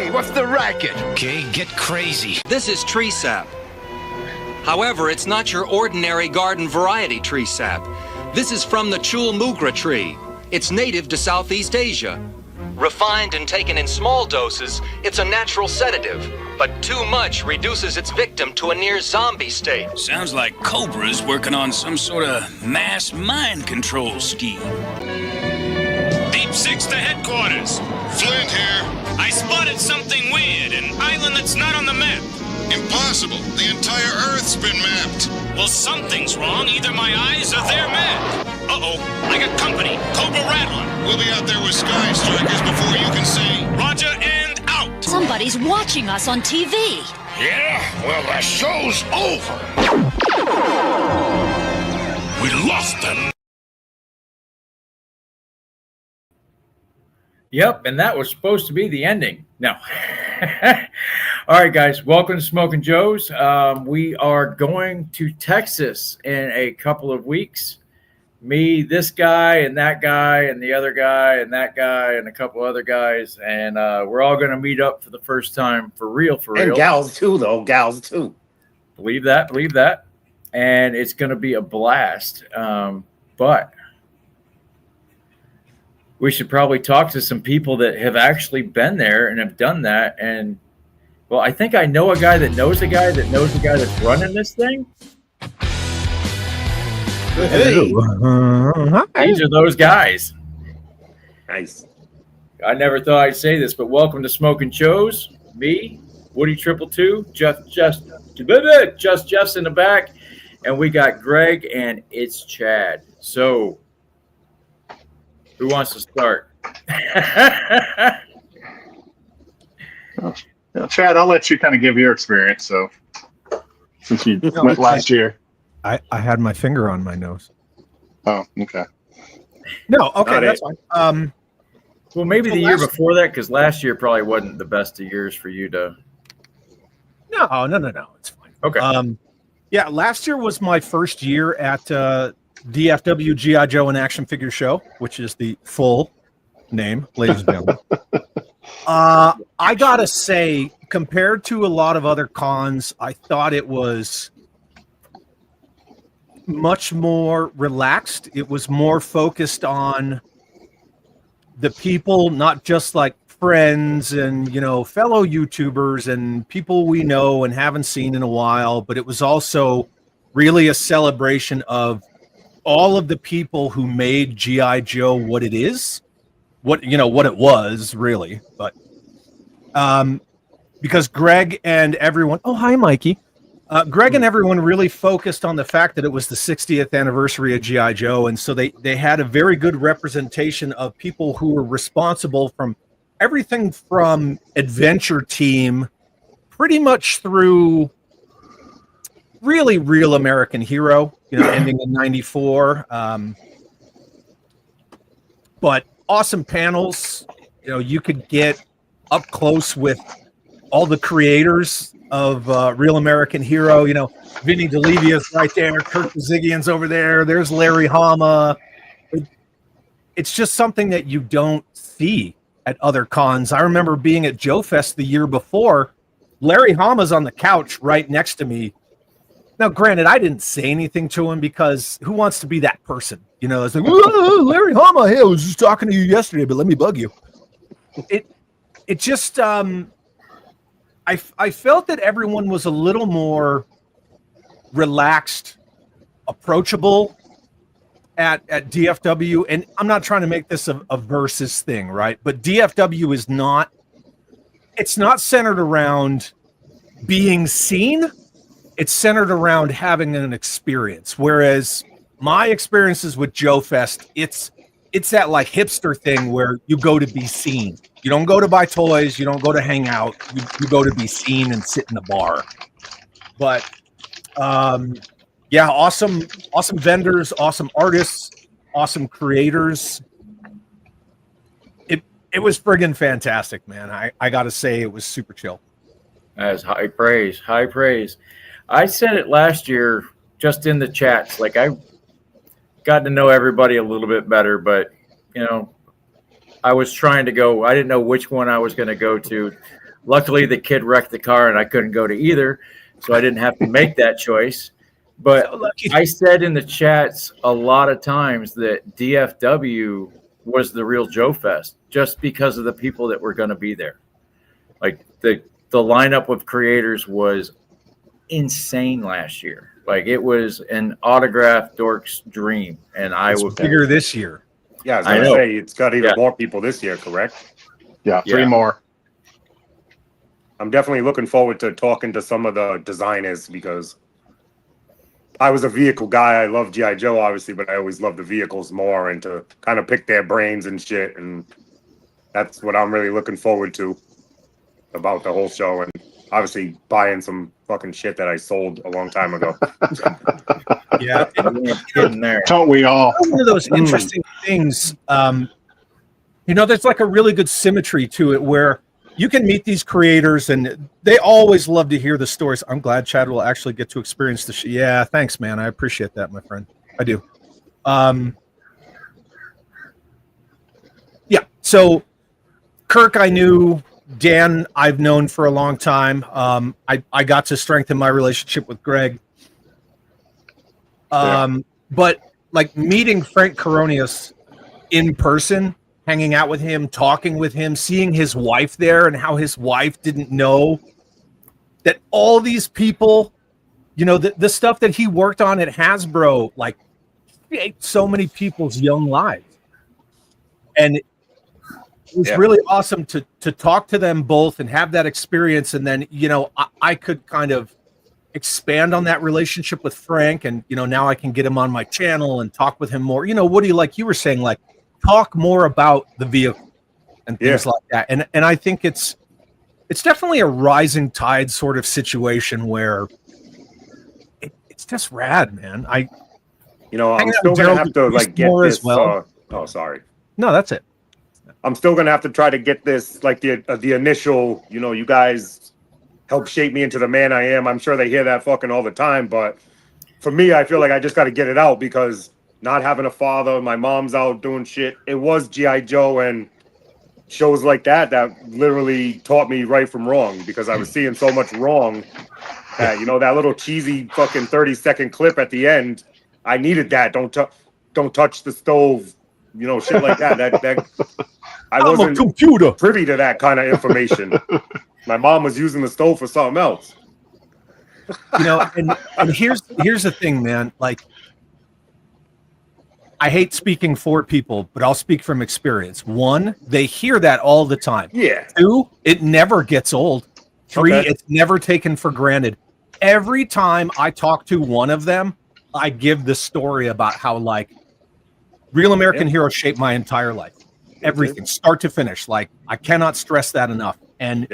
Hey, what's the racket? Okay, get crazy. This is tree sap. However, it's not your ordinary garden variety tree sap. This is from the chul mugra tree. It's native to Southeast Asia. Refined and taken in small doses, it's a natural sedative, but too much reduces its victim to a near zombie state. Sounds like Cobra's working on some sort of mass mind control scheme. Deep Six to headquarters. Flint here. I spotted something weird, an island that's not on the map. Impossible. The entire Earth's been mapped. Well, something's wrong. Either my eyes or their map. Uh-oh, I got company. Cobra Rattler. We'll be out there with Sky Strikers before you can say... Roger and out. Somebody's watching us on TV. Yeah? Well, the show's over. We lost them. Yep, and that was supposed to be the ending. No. All right, guys, welcome to Smokin' Joe's. We are going to Texas in a couple of weeks. Me, this guy, and that guy, and the other guy, and that guy, and a couple other guys. And we're all going to meet up for the first time for real. And gals, too, though. Gals, too. Believe that. And it's going to be a blast. But we should probably talk to some people that have actually been there and have done that. And, well, I think I know a guy that knows a guy that knows a guy that's running this thing. Hey. These are those guys. Nice. I never thought I'd say this, but welcome to Smokin' Joe's. Me, Woody 222, Jeff's in the back, and we got Greg, and it's Chad. So, who wants to start? Chad, I'll let you kind of give your experience. So, since you went last year. I had my finger on my nose. Oh, okay. No, okay, that's fine. Well, maybe the year before that, because last year probably wasn't the best of years for you to. No, it's fine. Okay. Yeah, last year was my first year at DFW GI Joe and Action Figure Show, which is the full name, ladies and gentlemen. I gotta say, compared to a lot of other cons, I thought it was much more relaxed. It was more focused on the people, not just like friends and, fellow YouTubers and people we know and haven't seen in a while, but it was also really a celebration of all of the people who made GI Joe what it is, what it was really. But because Greg and everyone, oh, hi, Mikey. Greg and everyone really focused on the fact that it was the 60th anniversary of G.I. Joe, and so they had a very good representation of people who were responsible from everything from Adventure Team pretty much through really Real American Hero, ending in 94. But awesome panels. You could get up close with all the creators of Real American Hero, Vinny DeLevia's right there, Kurt Kazigian's over there, there's Larry Hama. It's just something that you don't see at other cons. I remember being at Joe Fest the year before. Larry Hama's on the couch right next to me. Now, granted, I didn't say anything to him because who wants to be that person? It's like, Larry Hama, hey, I was just talking to you yesterday, but let me bug you. It just I felt that everyone was a little more relaxed, approachable at DFW. And I'm not trying to make this a versus thing, right? But DFW is not, it's not centered around being seen. It's centered around having an experience. Whereas my experiences with Joe Fest, it's that like hipster thing where you go to be seen. You don't go to buy toys. You don't go to hang out. You go to be seen and sit in a bar. But yeah, awesome vendors, awesome artists, awesome creators. It was friggin' fantastic, man. I got to say it was super chill. That is high praise. I said it last year just in the chats. Like I got to know everybody a little bit better, but I was trying to go. I didn't know which one I was going to go to. Luckily, the kid wrecked the car, and I couldn't go to either, so I didn't have to make that choice. But I said in the chats a lot of times that DFW was the real Joe Fest, just because of the people that were going to be there. Like the lineup of creators was insane last year. Like it was an autograph dork's dream, and I It's would bigger this year. Yeah, I was I gonna know. say it's got even Yeah. more people this year, correct? Yeah, three Yeah. more. I'm definitely looking forward to talking to some of the designers because I was a vehicle guy. I love G.I. Joe, obviously, but I always love the vehicles more and to kind of pick their brains and shit. And that's what I'm really looking forward to about the whole show. And obviously buying some fucking shit that I sold a long time ago. Yeah. getting there. Don't we all? One of those interesting things, there's like a really good symmetry to it where you can meet these creators and they always love to hear the stories. I'm glad Chad will actually get to experience the show. Yeah, thanks, man. I appreciate that, my friend. I do. Yeah, so Kirk, I knew. Dan, I've known for a long time. I got to strengthen my relationship with Greg. But like meeting Frank Coronius in person, hanging out with him, talking with him, seeing his wife there and how his wife didn't know that all these people, the stuff that he worked on at Hasbro, like create so many people's young lives. And it was really awesome to talk to them both and have that experience. And then, I could kind of expand on that relationship with Frank. And, now I can get him on my channel and talk with him more. Woody, like you were saying, like talk more about the vehicle and things like that. And I think it's definitely a rising tide sort of situation where it's just rad, man. I'm still going to have to like get this. As well. Sorry. No, that's it. I'm still gonna have to try to get this, like the initial. You guys helped shape me into the man I am. I'm sure they hear that fucking all the time, but for me, I feel like I just got to get it out because not having a father, my mom's out doing shit. It was G.I. Joe and shows like that literally taught me right from wrong because I was seeing so much wrong. That that little cheesy fucking 30-second clip at the end. I needed that. Don't touch the stove. Shit like that. That I wasn't a computer privy to that kind of information. My mom was using the stove for something else. And here's the thing, man. Like, I hate speaking for people, but I'll speak from experience. One, they hear that all the time. Yeah. Two, it never gets old. Three, Okay. it's never taken for granted. Every time I talk to one of them, I give the story about how like Real American Hero shaped my entire life. Everything, start to finish. Like, I cannot stress that enough. And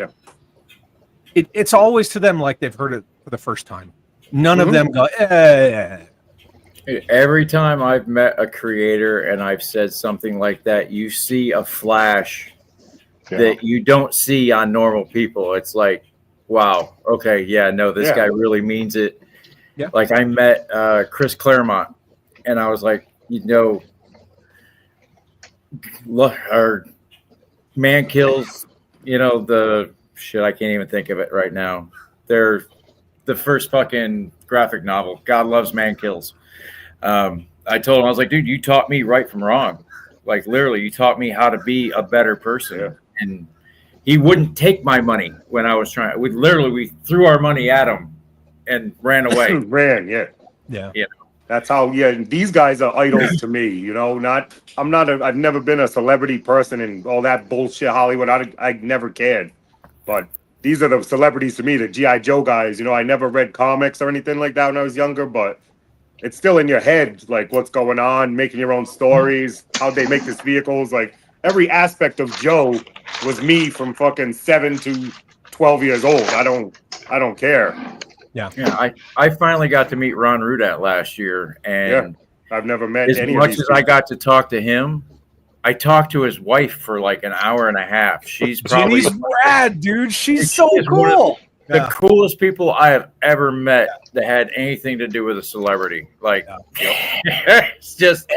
it's always to them like they've heard it for the first time. None of them go, Every time I've met a creator and I've said something like that, you see a flash that you don't see on normal people. It's like, wow, okay, yeah, no, this guy really means it. Yeah. Like I met Chris Claremont, and I was like, look, our man kills, the shit, I can't even think of it right now. They're the first fucking graphic novel. God loves man kills. I told him, I was like, dude, you taught me right from wrong. Like literally, you taught me how to be a better person. Yeah. And he wouldn't take my money when I was trying. We threw our money at him and ran away. Yeah. That's how. Yeah, these guys are idols to me. I've never been a celebrity person and all that bullshit Hollywood. I never cared, but these are the celebrities to me. The G.I. Joe guys. I never read comics or anything like that when I was younger, but it's still in your head, like what's going on, making your own stories, how they make these vehicles. Like every aspect of Joe was me from fucking 7 to 12 years old. I don't care. Yeah. I finally got to meet Ron Rudat last year, and I've never met as any much of these as I got to talk to him. I talked to his wife for like an hour and a half. She's probably rad, dude. She's so cool. The coolest people I have ever met that had anything to do with a celebrity. Like, it's just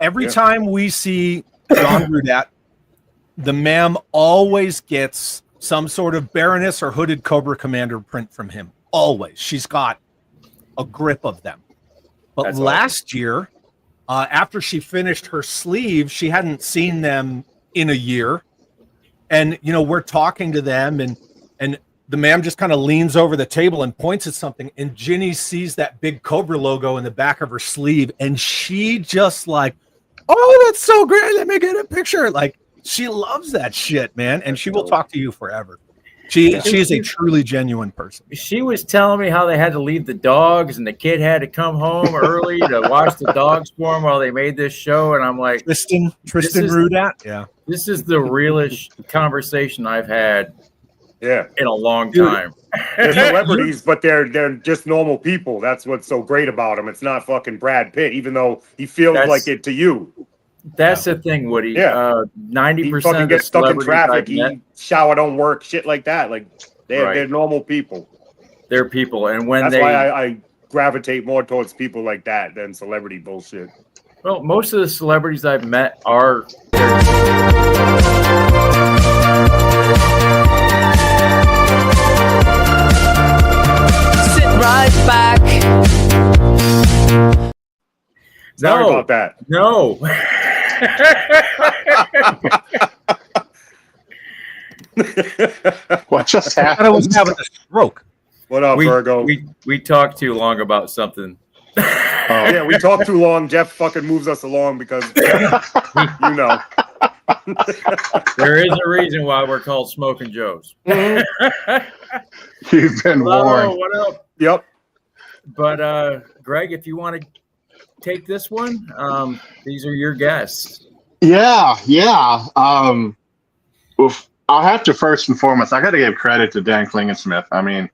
every time we see Ron Rudat, the ma'am always gets some sort of Baroness or Hooded Cobra Commander print from him. Always. She's got a grip of them. But That's last year, after she finished her sleeve, she hadn't seen them in a year. And, you know, we're talking to them, and the ma'am just kind of leans over the table and points at something, and Ginny sees that big Cobra logo in the back of her sleeve, and she just like, oh, that's so great. Let me get a picture. Like, she loves that shit, man. And she will talk to you forever. She is a truly genuine person. She was telling me how they had to leave the dogs, and the kid had to come home early to watch the dogs for him while they made this show. And I'm like, Tristan Rudat. Yeah. This is the realest conversation I've had Yeah. in a long time. They're celebrities, but they're just normal people. That's what's so great about them. It's not fucking Brad Pitt, even though he feels like it to you. That's the thing, Woody. Yeah. 90% of gets stuck in traffic. I've met, Shower don't work. Shit like that. Like they're normal people. they're people, and when That's they, why I gravitate more towards people like that than celebrity bullshit. well, most of the celebrities I've met are. Sit right back. Sorry about that. No. What just I happened? was having a stroke. What up, Virgo? We talked too long about something. Yeah, we talk too long. Jeff fucking moves us along because you know. There is a reason why we're called Smokin' Joes. You've been Hello, warned. what up? Yep. But Greg, if you want to take this one, these are your guests. Yeah. I'll have to first and foremost, I got to give credit to Dan Klingensmith. I mean,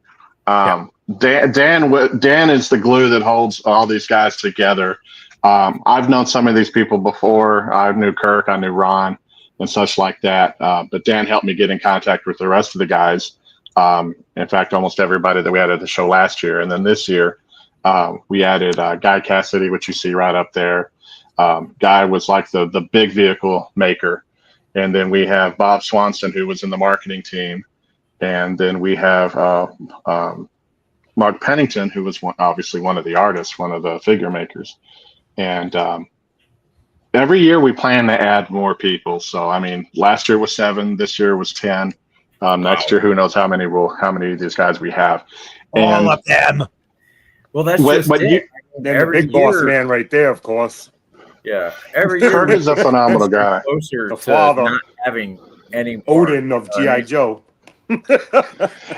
Dan is the glue that holds all these guys together. I've known some of these people before. I knew Kirk, I knew Ron, and such like that. But Dan helped me get in contact with the rest of the guys. In fact, almost everybody that we had at the show last year. And then this year, we added Guy Cassidy, which you see right up there. Guy was like the big vehicle maker. And then we have Bob Swanson, who was in the marketing team. And then we have Mark Pennington, who was obviously one of the artists, one of the figure makers. And every year we plan to add more people. So, I mean, last year was 7, this year was 10. Next year, who knows how many of these guys we have. All of them. Well, that's just it. The big boss man right there, of course. Yeah, every year Kirk is a phenomenal guy. Closer The to father. not having any Odin of G.I. Joe.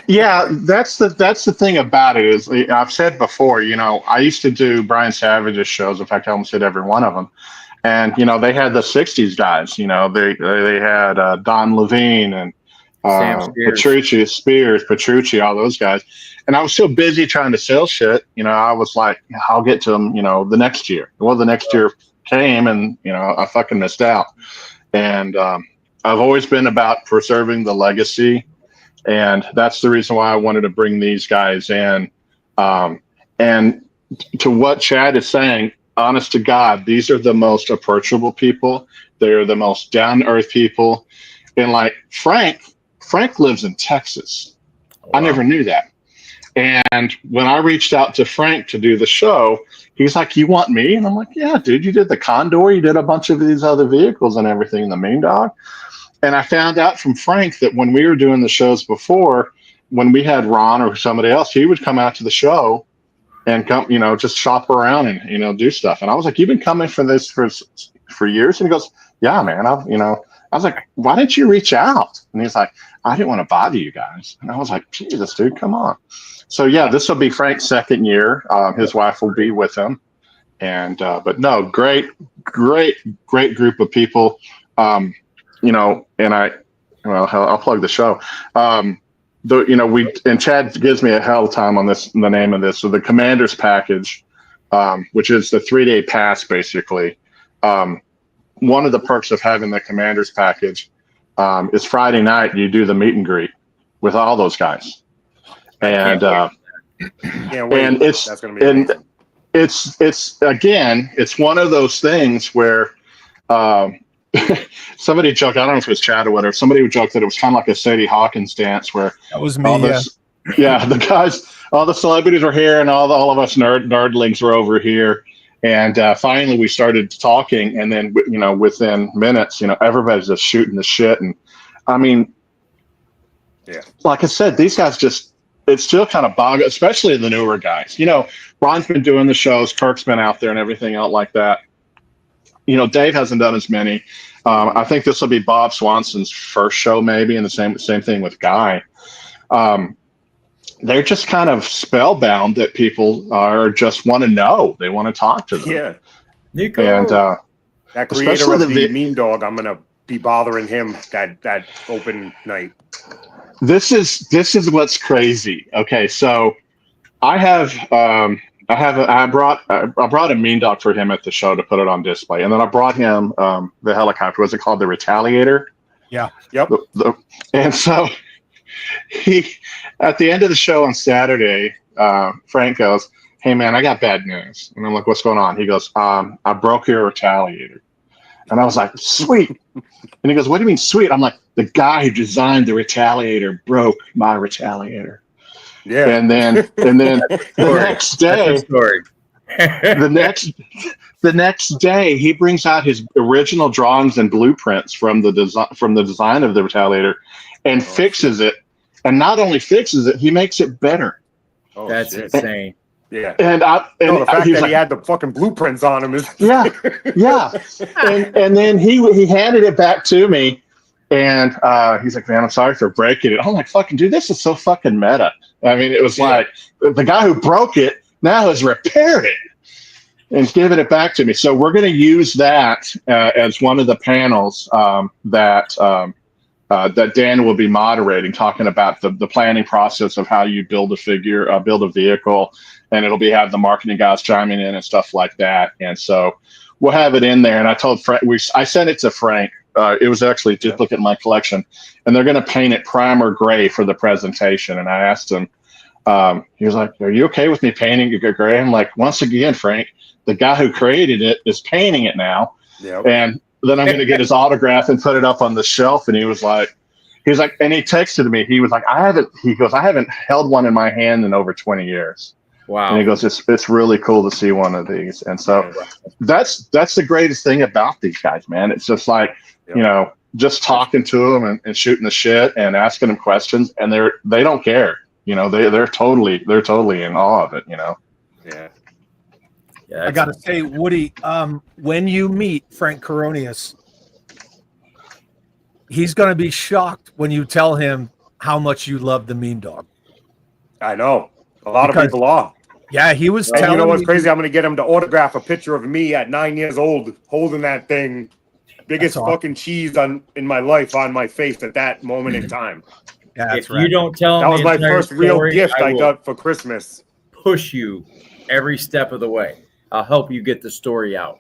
Yeah, that's the thing about it is I've said before, you know, I used to do Brian Savage's shows. In fact, I almost did every one of them. And, you know, they had the 60s guys, you know, they had Don Levine and Petrucci, all those guys. And I was so busy trying to sell shit, you know, I was like, I'll get to them, you know, the next year. Well, the next year came and, you know, I fucking missed out. And I've always been about preserving the legacy. And that's the reason why I wanted to bring these guys in. And to what Chad is saying, honest to God, these are the most approachable people. They're the most down-to-earth people. And like Frank lives in Texas. Wow. I never knew that. And when I reached out to Frank to do the show, he's like, "You want me?" And I'm like, "Yeah, dude, you did the Condor, you did a bunch of these other vehicles and everything, the Mean Dog." And I found out from Frank that when we were doing the shows before, when we had Ron or somebody else, he would come out to the show and come, you know, just shop around and, you know, do stuff. And I was like, "You've been coming for this for years?" And he goes, "Yeah, man. I was like, "Why didn't you reach out?" And he's like, "I didn't want to bother you guys." And I was like, "Jesus, dude, come on." So yeah, this will be Frank's second year. His wife will be with him. And, but no, great group of people. You know, and I'll plug the show. And Chad gives me a hell of a time on this, the name of this. So the Commander's Package, which is the 3-day pass, basically. One of the perks of having the Commander's Package is Friday night, you do the meet and greet with all those guys. And, and that's going to be amazing. It's again, it's one of those things where, somebody joked, I don't know if it was Chad or whatever, somebody would joke that it was kind of like a Sadie Hawkins dance where That was me. all this, the guys, all the celebrities were here and all of us nerdlings were over here. And finally we started talking, and then, within minutes, everybody's just shooting the shit. And I mean, like I said, these guys it's still kind of bog, especially the newer guys. Ron's been doing the shows, Kirk's been out there and everything else like that. Dave hasn't done as many. I think this will be Bob Swanson's first show, maybe, and the same thing with Guy. They're just kind of spellbound that people are just want to know. They want to talk to them. Yeah. Nico. And that creator of especially the Mean Dog, I'm gonna be bothering him that open night. This is what's crazy. Okay, so I brought a Mean Dog for him at the show to put it on display, and then I brought him the helicopter. Was it called the Retaliator? Yeah. Yep. And so he, at the end of the show on Saturday, Frank goes, "Hey man, I got bad news." And I'm like, "What's going on?" He goes, "I broke your Retaliator." And I was like, "Sweet." And he goes, "What do you mean sweet?" I'm like, "The guy who designed the Retaliator broke my Retaliator." Yeah. And then the next day, the next day, he brings out his original drawings and blueprints from the design of the Retaliator, and fixes it. And not only fixes it, he makes it better. Oh, That's shit. insane. Yeah. And the fact he that was he had the fucking blueprints on him is yeah. And then he handed it back to me, and he's like, "Man, I'm sorry for breaking it." I'm like, "Fucking dude, this is so fucking meta." I mean, it was like the guy who broke it now has repaired it and given it back to me. So we're going to use that as one of the panels that Dan will be moderating, talking about the planning process of how you build a figure, build a vehicle, and it'll have the marketing guys chiming in and stuff like that. And so we'll have it in there. And I told Frank, I sent it to Frank. It was actually a duplicate in my collection, and they're going to paint it primer gray for the presentation. And I asked him, he was like, "Are you okay with me painting it gray?" I'm like, "Once again, Frank, the guy who created it is painting it now." Yep. And then I'm going to get his autograph and put it up on the shelf. And he was like, and he texted me. He was like, I haven't held one in my hand in over 20 years. Wow. And he goes, it's really cool to see one of these. And so that's the greatest thing about these guys, man. It's just like, just talking to them and shooting the shit and asking them questions, and they don't care. They're totally in awe of it. Yeah. Yeah, I gotta say, Woody, when you meet Frank Coronius, he's gonna be shocked when you tell him how much you love the Mean Dog. I know. A lot of people are. Yeah, he was And telling you know what's me, crazy? I'm going to get him to autograph a picture of me at 9 years old holding that thing. Biggest awesome. fucking cheese in my life on my face at that moment in time. Yeah, that's if right. you don't tell That him was the my entire first real story, gift I will got for Christmas. push you every step of the way. I'll help you get the story out.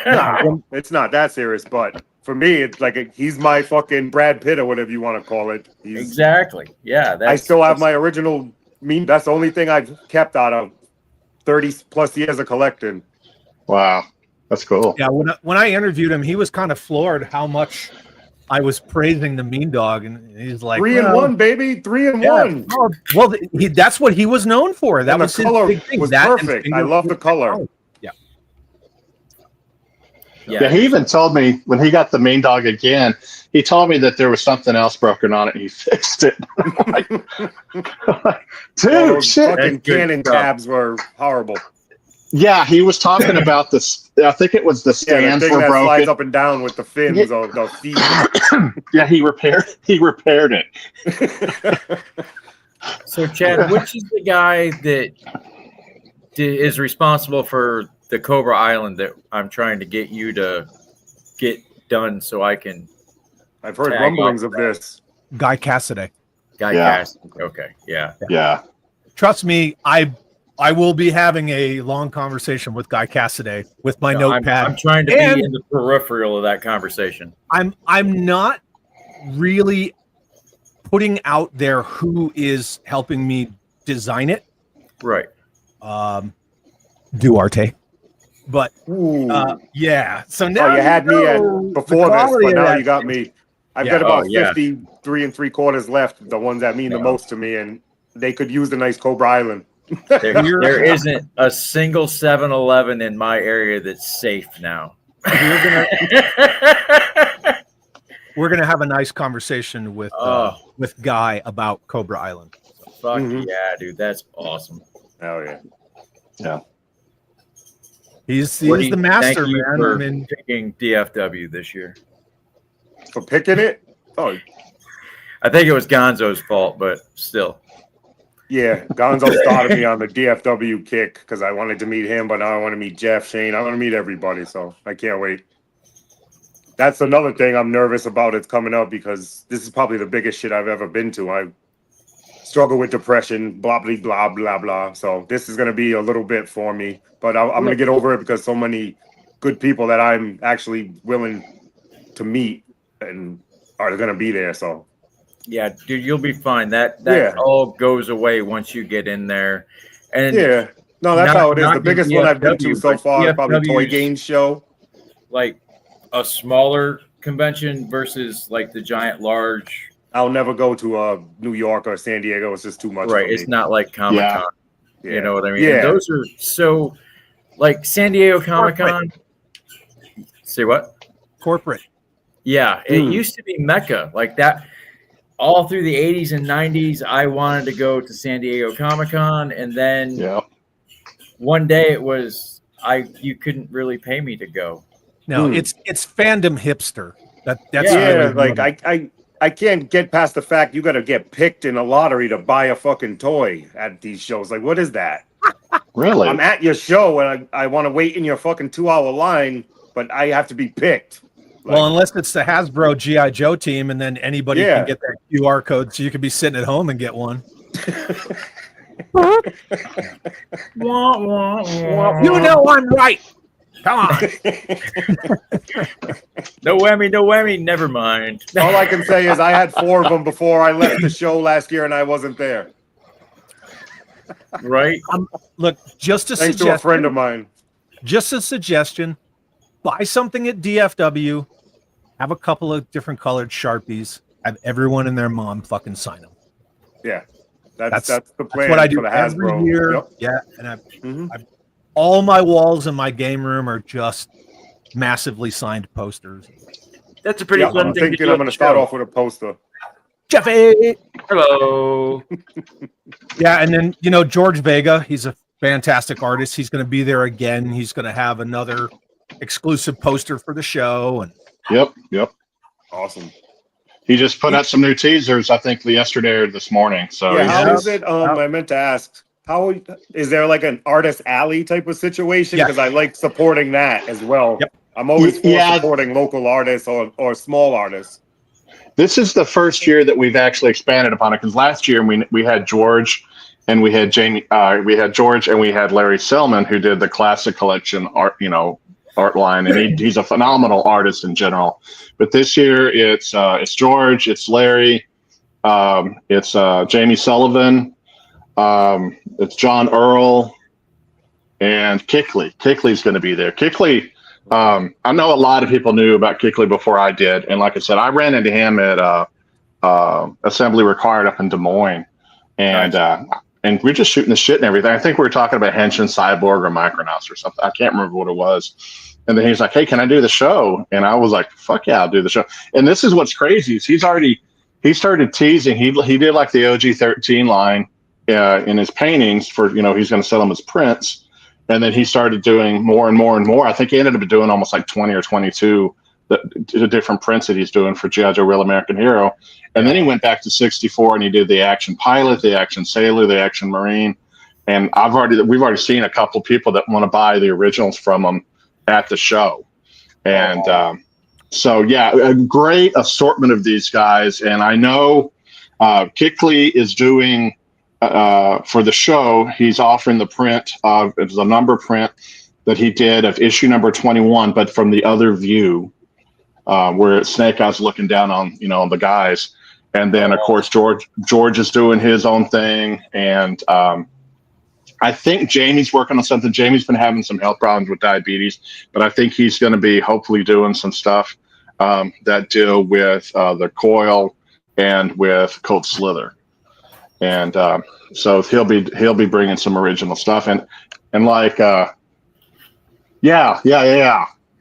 Nah, it's not that serious, but for me, it's like he's my fucking Brad Pitt or whatever you want to call it. Exactly. Yeah. I still have my original. That's the only thing I've kept out of 30 plus years of collecting. Wow. That's cool. Yeah, when I interviewed him, he was kind of floored how much I was praising the Mean Dog, and he's like, 3 and 1, baby, 3 and 1. Well, that's what he was known for. That And the was his color big thing. was That and perfect. finger I love the color. technology. Yeah, he even told me when he got the Mean Dog again, he told me that there was something else broken on it, and he fixed it. I'm like, dude, Those shit. fucking Canon tabs were horrible. Yeah, he was talking about this. I think it was the Yeah, the stands thing were that slides broken. up and down with the fins of the feet. Yeah, he repaired it. So, Chad, which is the guy that is responsible for the Cobra Island that I'm trying to get you to get done so I can? I've heard tag rumblings off of this. Guy Cassidy. Guy Yeah. Cass. Okay, yeah. Yeah. Trust me, I will be having a long conversation with Guy Cassidy with my No, notepad. I'm trying to And be in the peripheral of that conversation. I'm not really putting out there who is helping me design it. Right. Duarte. But yeah. So Oh, now you had me at the before this, quality but of now that you got shit. me. I've Yeah. got about yeah. 53 3/4 left, the ones that mean the No. most to me, and they could use the nice Cobra Island. There isn't a single 7-Eleven in my area that's safe now. We're gonna have a nice conversation with Guy about Cobra Island. Fuck Mhm. yeah, dude. That's awesome. Hell yeah. Yeah. He's Woody, the master, thank you man. for I mean, picking DFW this year. For picking it? Oh, I think it was Gonzo's fault, but still. yeah. Gonzo started me on the DFW kick because I wanted to meet him, but now I want to meet Jeff, Shane. I want to meet everybody, so I can't wait. That's another thing I'm nervous about. It's coming up because this is probably the biggest shit I've ever been to. I struggle with depression, blah, blah, blah, blah, blah. So this is going to be a little bit for me, but I'm going to get over it because so many good people that I'm actually willing to meet and are going to be there. So Yeah, dude, you'll be fine. That Yeah. all goes away once you get in there. And yeah, no, that's not- how it is. not The biggest one I've been to DFW, so but far is probably Toy DFW's Games Show. like a smaller convention versus like the giant large. I'll never go to New York or San Diego. It's just too much. Right. For It's me. not like Comic Con. Yeah. You know what I mean? Yeah. And those are so like San Diego Comic Con. Say what? corporate. Yeah, it used to be Mecca like that. All through the 80s and 90s, I wanted to go to San Diego Comic Con, and then one day it was you couldn't really pay me to go. No, it's fandom hipster. That's yeah, really like I can't get past the fact you got to get picked in a lottery to buy a fucking toy at these shows. Like, what is that? Really? I'm at your show and I want to wait in your fucking 2-hour line, but I have to be picked. Well, unless it's the Hasbro G.I. Joe team, and then anybody can get that QR code, so you could be sitting at home and get one. You know I'm right. Come on. No whammy, never mind. All I can say is I had 4 of them before I left the show last year, and I wasn't there. Right? Look, just a Thanks suggestion. to a friend of mine. Just a suggestion. Buy something at DFW. Have a couple of different colored Sharpies. Have everyone and their mom fucking sign them. Yeah, that's the plan. That's what I do for the every Hasbro. year. Yep. Yeah, and I've all my walls in my game room are just massively signed posters. That's a pretty fun I'm thing thinking to do. I'm going to start off with a poster. Jeffy! Hello. Yeah, and then, George Vega, he's a fantastic artist. He's going to be there again. He's going to have another exclusive poster for the show. And Yep. Awesome. He just put out some new teasers, I think, yesterday or this morning. So Yeah, how is it? I meant to ask. How is there like an artist alley type of situation? Yeah. Because I like supporting that as well. Yep. I'm always for supporting local artists or small artists. this is the first year that we've actually expanded upon it, because last year we had George and we had Jamie, we had George and we had Larry Selman, who did the classic collection art, art line, and he's a phenomenal artist in general. But this year it's George, it's Larry, it's Jamie Sullivan, it's John Earl, and Kickley. Kickley's going to be there. Kickley, I know a lot of people knew about Kickley before I did, and like I said, I ran into him at Assembly Required up in Des Moines, and and we're just shooting the shit and everything. I think we were talking about Henshin, Cyborg, or Micronauts or something. I can't remember what it was. And then he's like, "Hey, can I do the show?" And I was like, "Fuck yeah, I'll do the show." And this is what's crazy is he started teasing. He did like the OG-13 line in his paintings for, he's going to sell them as prints. And then he started doing more and more and more. I think he ended up doing almost like 20 or 22 the different prints that he's doing for G.I. Joe Real American Hero. And then he went back to 64 and he did the Action Pilot, the Action Sailor, the Action Marine. And we've already seen a couple people that want to buy the originals from him at the show. And so, yeah, a great assortment of these guys. And I know Kickley is doing, for the show, he's offering the print of, it was a number print that he did of issue number 21, but from the other view, where Snake Eyes looking down on, on the guys. And then, of course, George is doing his own thing. And I think Jamie's working on something. Jamie's been having some health problems with diabetes, but I think he's going to be hopefully doing some stuff that deal with the coil and with Cold Slither. And so he'll be bringing some original stuff and like yeah.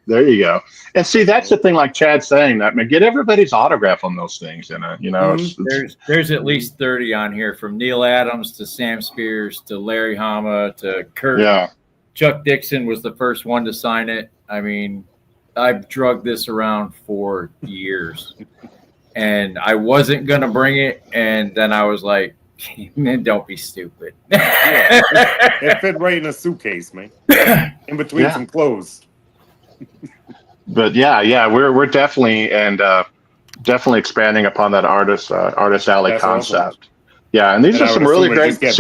There you go. And see, that's the thing. Like Chad's saying, that man, get everybody's autograph on those things. There's at least 30 on here, from Neil Adams to Sam Spears to Larry Hama to Kurt. Yeah. Chuck Dixon was the first one to sign it. I mean, I've drugged this around for years, and I wasn't gonna bring it, and then I was like, don't be stupid. It fit right in a suitcase, man. In between some clothes. But yeah, we're definitely definitely expanding upon that artist alley That's concept. awesome. Yeah, and these are some really great, as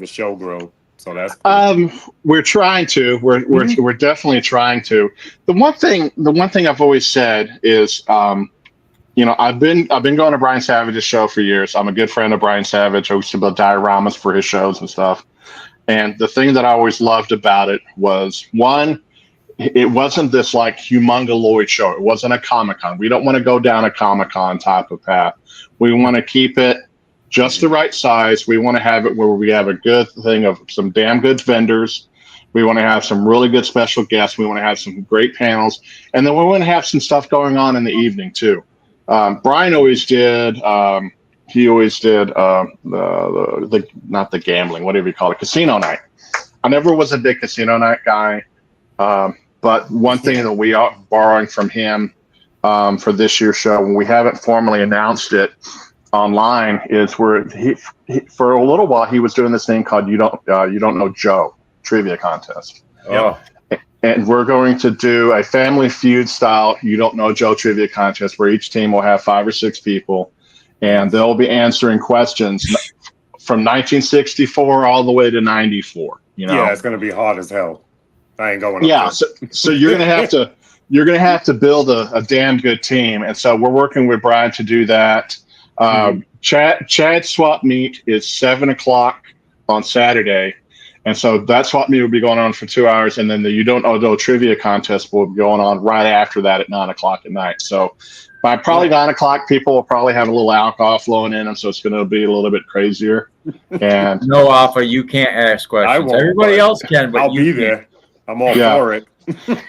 the show grows. So that's cool. We're trying to. We're definitely trying to. The one thing I've always said is, I've been going to Brian Savage's show for years. I'm a good friend of Brian Savage. I used to build dioramas for his shows and stuff. And the thing that I always loved about it was, one, it wasn't this like humongous show. It wasn't a Comic-Con. We don't want to go down a Comic-Con type of path. We want to keep it just the right size. We want to have it where we have a good thing of some damn good vendors. We want to have some really good special guests. We want to have some great panels. And then we want to have some stuff going on in the evening too. Brian always did, he always did not the gambling, whatever you call it, casino night. I never was a big casino night guy. But one thing that we are borrowing from him for this year's show, when we haven't formally announced it online, is where he for a little while he was doing this thing called You Don't Know Joe trivia contest. Oh. And we're going to do a Family Feud style You Don't Know Joe trivia contest where each team will have 5 or 6 people, and they'll be answering questions from 1964 all the way to 94. Yeah, it's going to be hot as hell. I ain't going. Yeah, so you're gonna have to build a damn good team, and so we're working with Brian to do that. Chad swap meet is 7:00 on Saturday, and so that swap meet will be going on for 2 hours, and then the You Don't Know Joe trivia contest will be going on right after that at 9:00 at night. So by probably 9:00, people will probably have a little alcohol flowing in them, so it's going to be a little bit crazier. And no, Alpha, you can't ask questions. Everybody else can, but I'll be there. I'm all for it.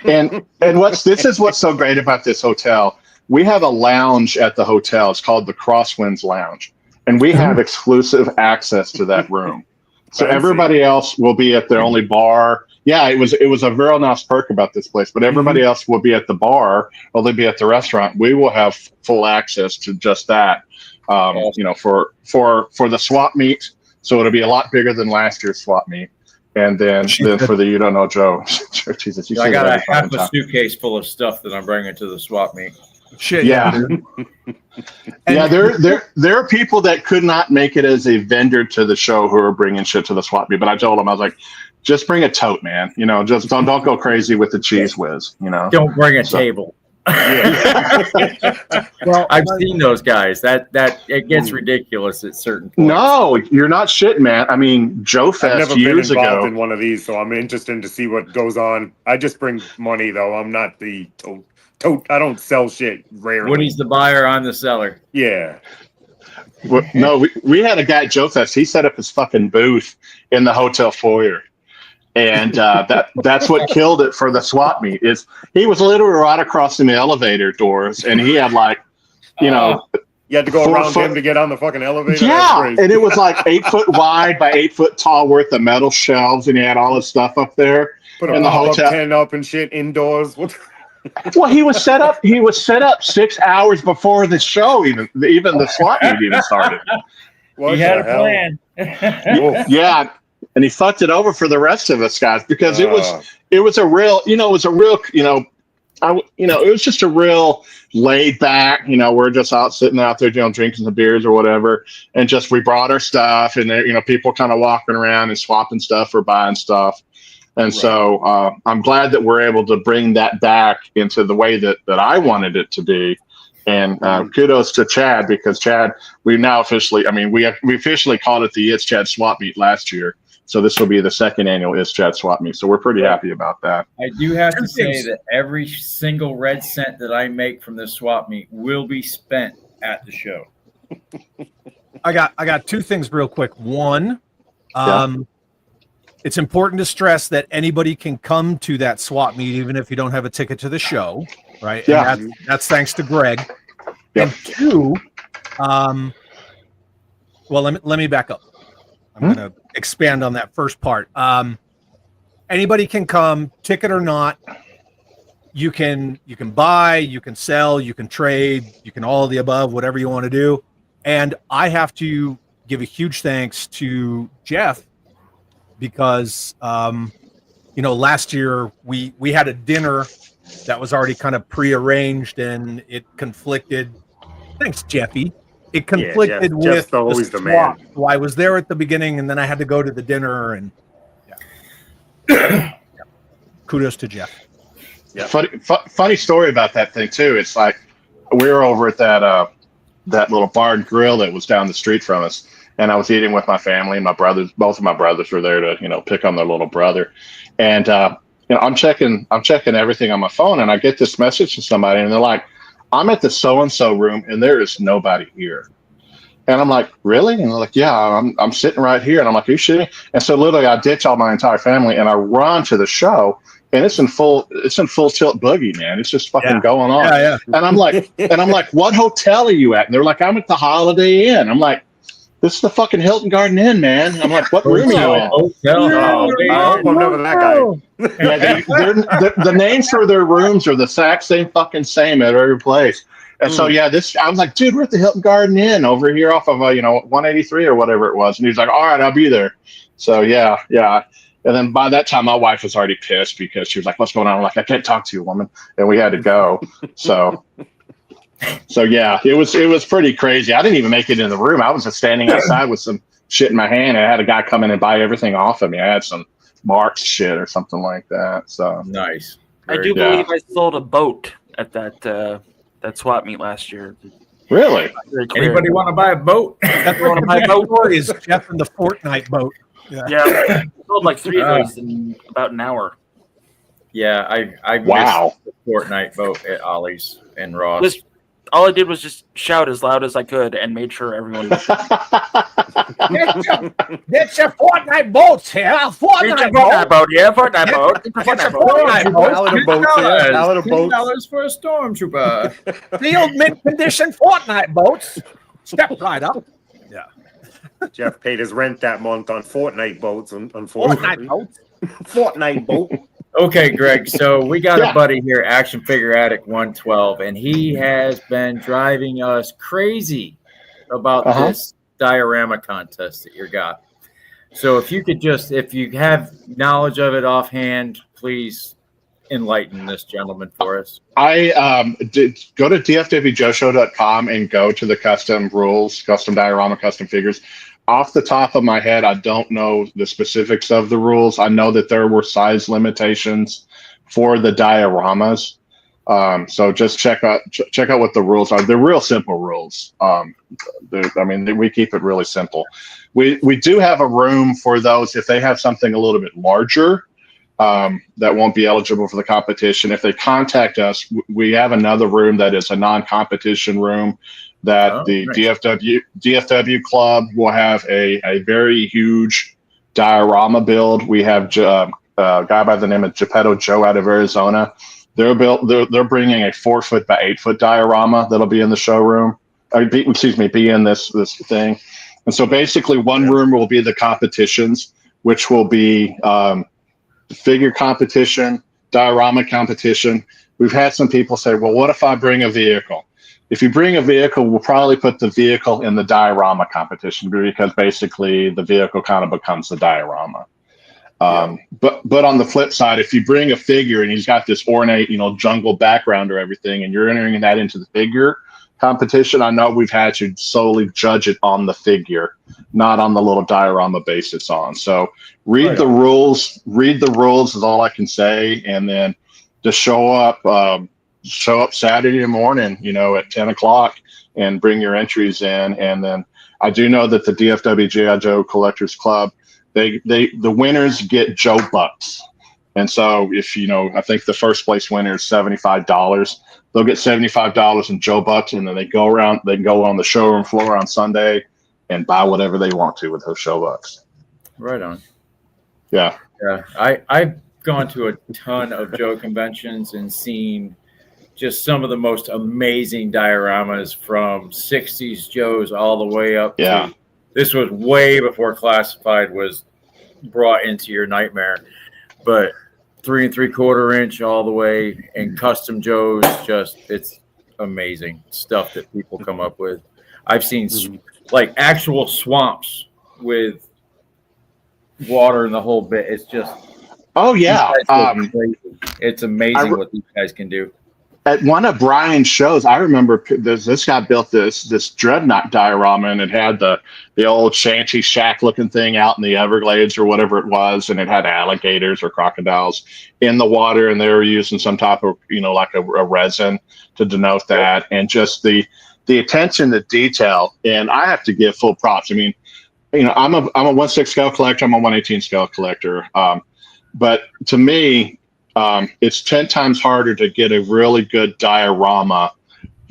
and this is what's so great about this hotel. We have a lounge at the hotel. It's called the Crosswinds Lounge, and we have exclusive access to that room. So everybody else will be at their only bar. Yeah, it was a very nice perk about this place. But everybody else will be at the bar, or they'll be at the restaurant. We will have full access to just that. For the swap meet. So it'll be a lot bigger than last year's swap meet. And then for the You Don't Know Joe. Jesus, I got a half a suitcase full of stuff that I'm bringing to the swap meet. Shit. Yeah. Yeah, there are people that could not make it as a vendor to the show who are bringing shit to the swap meet. But I told them, I was like, just bring a tote, man. Just don't go crazy with the cheese whiz. Don't bring a table. Well, I've seen those guys. That it gets ridiculous at certain points. No, you're not shitting, man. I mean, Joe Fest I've never years been involved ago. in one of these, so I'm interested to see what goes on. I just bring money, though. I'm not the tote. I don't sell shit rarely. Woody's the buyer, I'm the seller. Yeah. No, we had a guy at Joe Fest. He set up his fucking booth in the hotel foyer. And that's what killed it for the swap meet. Is he was literally right across from the elevator doors, and he had you had to go around him to get on the fucking elevator. Yeah, and it was like 8 foot wide by 8 foot tall, worth of metal shelves, and he had all his stuff up there. Put a hotel tent up and shit indoors. Well, he was set up. He was set up 6 hours before the show. Even the swap meet even started. He had a plan. Yeah. And he fucked it over for the rest of us guys because it was a real, it was just a real laid back, we're just out sitting out there, drinking some beers or whatever. And just, we brought our stuff and people kind of walking around and swapping stuff or buying stuff. And so I'm glad that we're able to bring that back into the way that I wanted it to be. And kudos to Chad, because Chad, we now officially, we officially called it the It's Chad Swap Meet last year So this will be the second annual ISCHAT swap meet. So we're pretty happy about that. I do have to say things. that every single red cent that I make from this swap meet will be spent at the show. I got two things real quick. One, it's important to stress that anybody can come to that swap meet even if you don't have a ticket to the show, right? Yeah. And that's thanks to Greg. Yep. And two, well, let me back up. I'm going to expand on that first part. Anybody can come, ticket or not. You can buy, you can sell, you can trade, you can all of the above, whatever you want to do. And I have to give a huge thanks to Jeff because, last year we had a dinner that was already kind of prearranged and it conflicted. Thanks, Jeffy. It conflicted with Jeff's always the swap. man. So I was there at the beginning and then I had to go to the dinner and kudos to Jeff. Yeah. Funny story about that thing too. It's like we were over at that little bar and grill that was down the street from us, and I was eating with my family. And my brothers, both of my brothers, were there to pick on their little brother. And I'm checking everything on my phone, and I get this message from somebody, and they're like, "I'm at the so and so room, and there is nobody here." And I'm like, "Really?" And they're like, "Yeah, I'm sitting right here." And I'm like, "Are you shitting?" And so literally, I ditch all my entire family, and I run to the show. And it's in full tilt boogie, man. It's just fucking going on. Yeah. And I'm like, "What hotel are you at?" And they're like, "I'm at the Holiday Inn." I'm like, "This is the fucking Hilton Garden Inn, man." I'm like, "What room are you in?" I hope I'm never that guy. Yeah, the names for their rooms are the exact same at every place. And so I was like, "Dude, we're at the Hilton Garden Inn over here off of 183 or whatever it was." And he's like, "All right, I'll be there." So yeah. And then by that time, my wife was already pissed because she was like, "What's going on?" I'm like, "I can't talk to you, woman," and we had to go. So yeah, it was pretty crazy. I didn't even make it in the room. I was just standing outside with some shit in my hand, and I had a guy come in and buy everything off of me. I had some Marks shit or something like that. So Nice. I do believe I sold a boat at that swap meet last year. Really? Anybody want to buy a boat? That's one of my boat is Jeff and the Fortnite boat. Yeah, I sold like 3 of those in about an hour. Yeah, I Wow. missed the Fortnite boat at Ollie's and Ross. All I did was just shout as loud as I could and made sure everyone was Get your Fortnite boats here. Fortnite boat. Yeah, Fortnite boat. Fortnite boat. $10 for a stormtrooper. Field mid-condition Fortnite boats. Step right up. Yeah. Jeff paid his rent that month on Fortnite boats, unfortunately. Fortnite boats. Fortnite boat. Okay, Greg. So we got a buddy here, Action Figure Addict 112, and he has been driving us crazy about this diorama contest that you got. So if you have knowledge of it offhand, please enlighten this gentleman for us. I did go to dfwjoeshow.com and go to the custom rules, custom diorama, custom figures. Off the top of my head, I don't know the specifics of the rules. I know that there were size limitations for the dioramas. So just check out what the rules are. They're real simple rules. We keep it really simple. We do have a room for those if they have something a little bit larger that won't be eligible for the competition. If they contact us, we have another room that is a non-competition room that nice. DFW club will have a very huge diorama build. We have a guy by the name of Geppetto Joe out of Arizona. They're bringing a 4-foot by 8-foot diorama that'll be in the showroom. Be in this thing. And so basically one room will be the competitions, which will be figure competition, diorama competition. We've had some people say, well, what if I bring a vehicle? If you bring a vehicle, we'll probably put the vehicle in the diorama competition because basically the vehicle kind of becomes the diorama. But on the flip side, if you bring a figure and he's got this ornate, jungle background or everything, and you're entering that into the figure competition, I know we've had to solely judge it on the figure, not on the little diorama base it's on. So read the rules. Read the rules is all I can say, and then just show up Saturday morning, at 10 o'clock and bring your entries in. And then I do know that the DFW G.I. Joe Collectors Club The winners get Joe Bucks. And so if, I think the first place winner is $75. They'll get $75 in Joe Bucks, and then they go on the showroom floor on Sunday and buy whatever they want to with those show bucks. Right on. Yeah. Yeah. I've gone to a ton of Joe conventions and seen just some of the most amazing dioramas from 60s Joes all the way up to, this was way before classified was brought into your nightmare, but 3 3/4 inch all the way, and custom Joes, it's amazing stuff that people come up with. I've seen like actual swamps with water in the whole bit. It's just, oh yeah, it's amazing what these guys can do. At one of Brian's shows, I remember this guy built this dreadnought diorama, and it had the old shanty shack looking thing out in the Everglades or whatever it was, and it had alligators or crocodiles in the water, and they were using some type of like a resin to denote that, and just the attention to detail. And I have to give full props. I mean, I'm a 1/6 scale collector. I'm a 1/18 scale collector. But to me, it's 10 times harder to get a really good diorama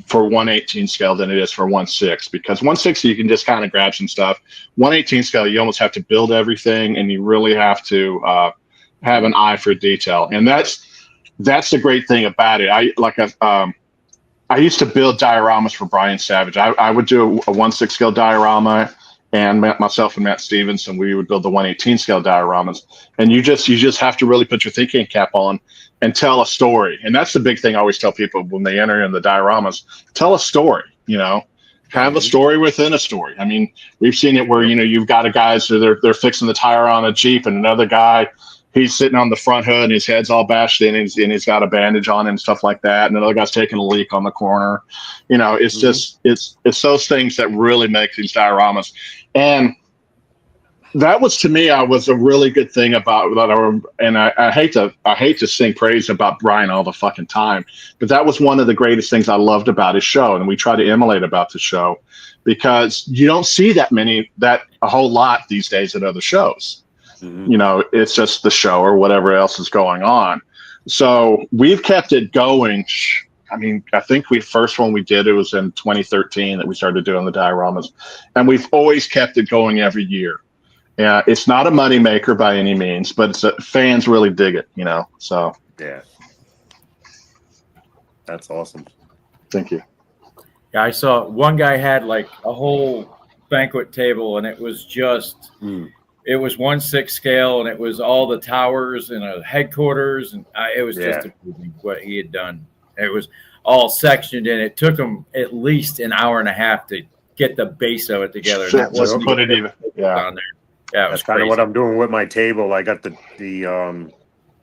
for 1/18 scale than it is for 1/6, because 1/6 you can just kind of grab some stuff. 1/18 scale, you almost have to build everything, and you really have to have an eye for detail. And that's the great thing about it. I used to build dioramas for Brian Savage. I would do a 1/6 scale diorama, and myself and Matt Stevenson, we would build the 1/18 scale dioramas. And you just have to really put your thinking cap on and tell a story. And that's the big thing I always tell people when they enter in the dioramas: tell a story. Have a story within a story. I mean, we've seen it where you've got a guy, so they're fixing the tire on a Jeep, and another guy, he's sitting on the front hood and his head's all bashed in, and he's got a bandage on and stuff like that. And another guy's taking a leak on the corner. It's just it's those things that really make these dioramas. And that was, to me, was a really good thing about that. And I hate to sing praise about Brian all the fucking time, but that was one of the greatest things I loved about his show, and we try to emulate about the show, because you don't see a whole lot these days at other shows. It's just the show or whatever else is going on. So we've kept it going. I mean, I think first one we did, it was in 2013 that we started doing the dioramas, and we've always kept it going every year. Yeah, it's not a money maker by any means, but fans really dig it, So yeah, that's awesome. Thank you. Yeah, I saw one guy had like a whole banquet table, and it was just. It was 1/6 scale, and it was all the towers and a headquarters, and it was just amazing what he had done. It was all sectioned in. It took him at least an hour and a half to get the base of it together. Sure, that wasn't put it even on there. Yeah, that's kind of what I'm doing with my table. I got the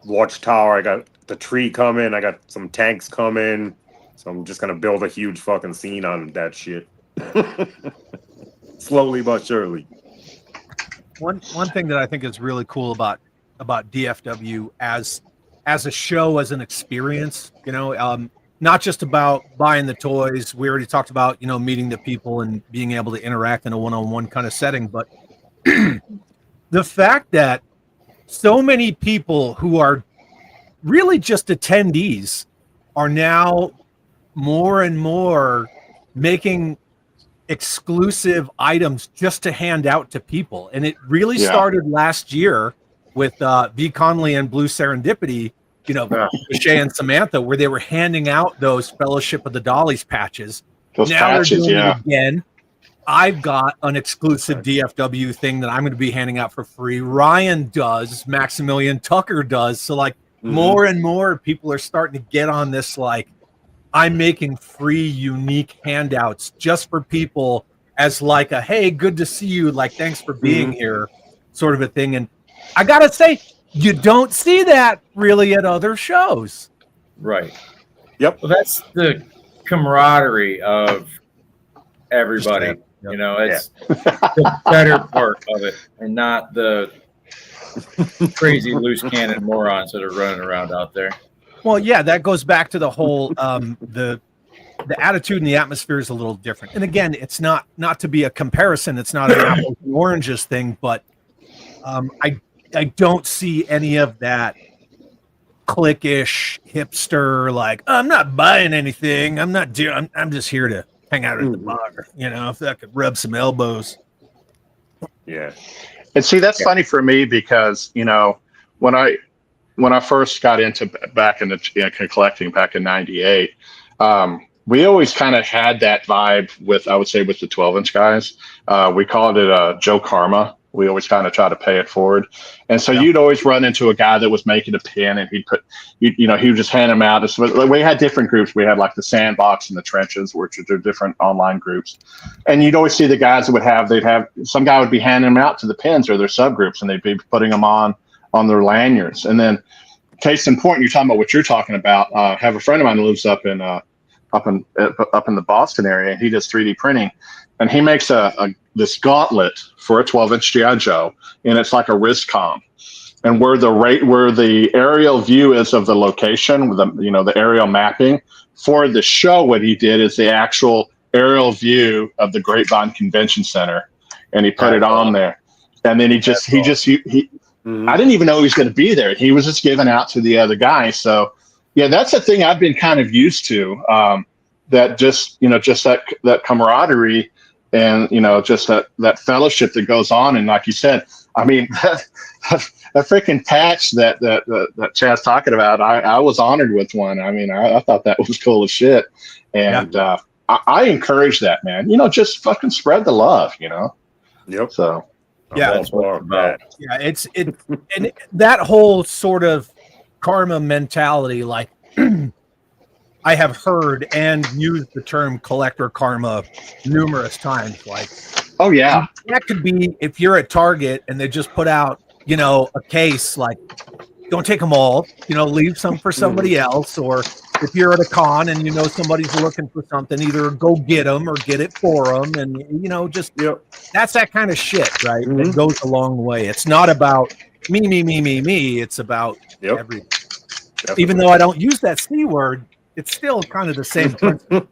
watchtower. I got the tree coming. I got some tanks coming. So I'm just gonna build a huge fucking scene on that shit, slowly but surely. One thing that I think is really cool about DFW as a show, as an experience, not just about buying the toys. We already talked about, meeting the people and being able to interact in a one-on-one kind of setting, but the fact that so many people who are really just attendees are now more and more making exclusive items just to hand out to people. And it really started last year with V. Conley and Blue Serendipity, Shay and Samantha, where they were handing out those Fellowship of the Dollies patches. Those now patches, they're doing it again. I've got an exclusive DFW thing that I'm going to be handing out for free. Ryan does, Maximilian Tucker does. So more and more people are starting to get on this, I'm making free, unique handouts just for people as a, hey, good to see you. Thanks for being here, sort of a thing. And I got to say, you don't see that really at other shows. Right. Yep. Well, that's the camaraderie of everybody. It's the better part of it, and not the crazy loose cannon morons that are running around out there. Well, yeah, that goes back to the whole the attitude and the atmosphere is a little different. And again, it's not to be a comparison. It's not an apples and oranges thing, but I don't see any of that cliquish hipster, like, I'm not buying anything. I'm just here to hang out at the bar, if I could rub some elbows. Yeah. And see, that's funny for me because, when I first got into back into collecting back in '98, we always kind of had that vibe with, I would say, with the 12-inch guys. We called it Joe Karma. We always kind of try to pay it forward. And so you'd always run into a guy that was making a pin, and he'd put, he would just hand them out. We had different groups. We had like the Sandbox and the Trenches, which are different online groups. And you'd always see the guys that they'd have, some guy would be handing them out to the pins or their subgroups, and they'd be putting them on their lanyards. And then, case in point, you're talking about what you're talking about. I have a friend of mine who lives up in the Boston area, and he does 3D printing, and he makes this gauntlet for a 12-inch GI Joe, and it's like a wrist comm. And where the aerial view is of the location, the aerial mapping for the show, what he did is the actual aerial view of the Grapevine Convention Center, and he put it on there. And then I didn't even know he was going to be there. He was just giving out to the other guys. So yeah, that's the thing I've been kind of used to. That just that camaraderie and just that fellowship that goes on. And like you said, I mean, that freaking patch that Chad's talking about, I was honored with one. I mean, I thought that was cool as shit. And I encourage that, man. Just fucking spread the love, Yep. So Yeah, That's what it's about. yeah, and that whole sort of karma mentality, like I have heard and used the term collector karma numerous times. Like, oh yeah, that could be if you're at Target and they just put out, a case, like, don't take them all, leave some for somebody else. Or if you're at a con and somebody's looking for something, either go get them or get it for them. And, that's that kind of shit, right? It goes a long way. It's not about me. It's about everything. Definitely. Even though I don't use that C word, it's still kind of the same principle.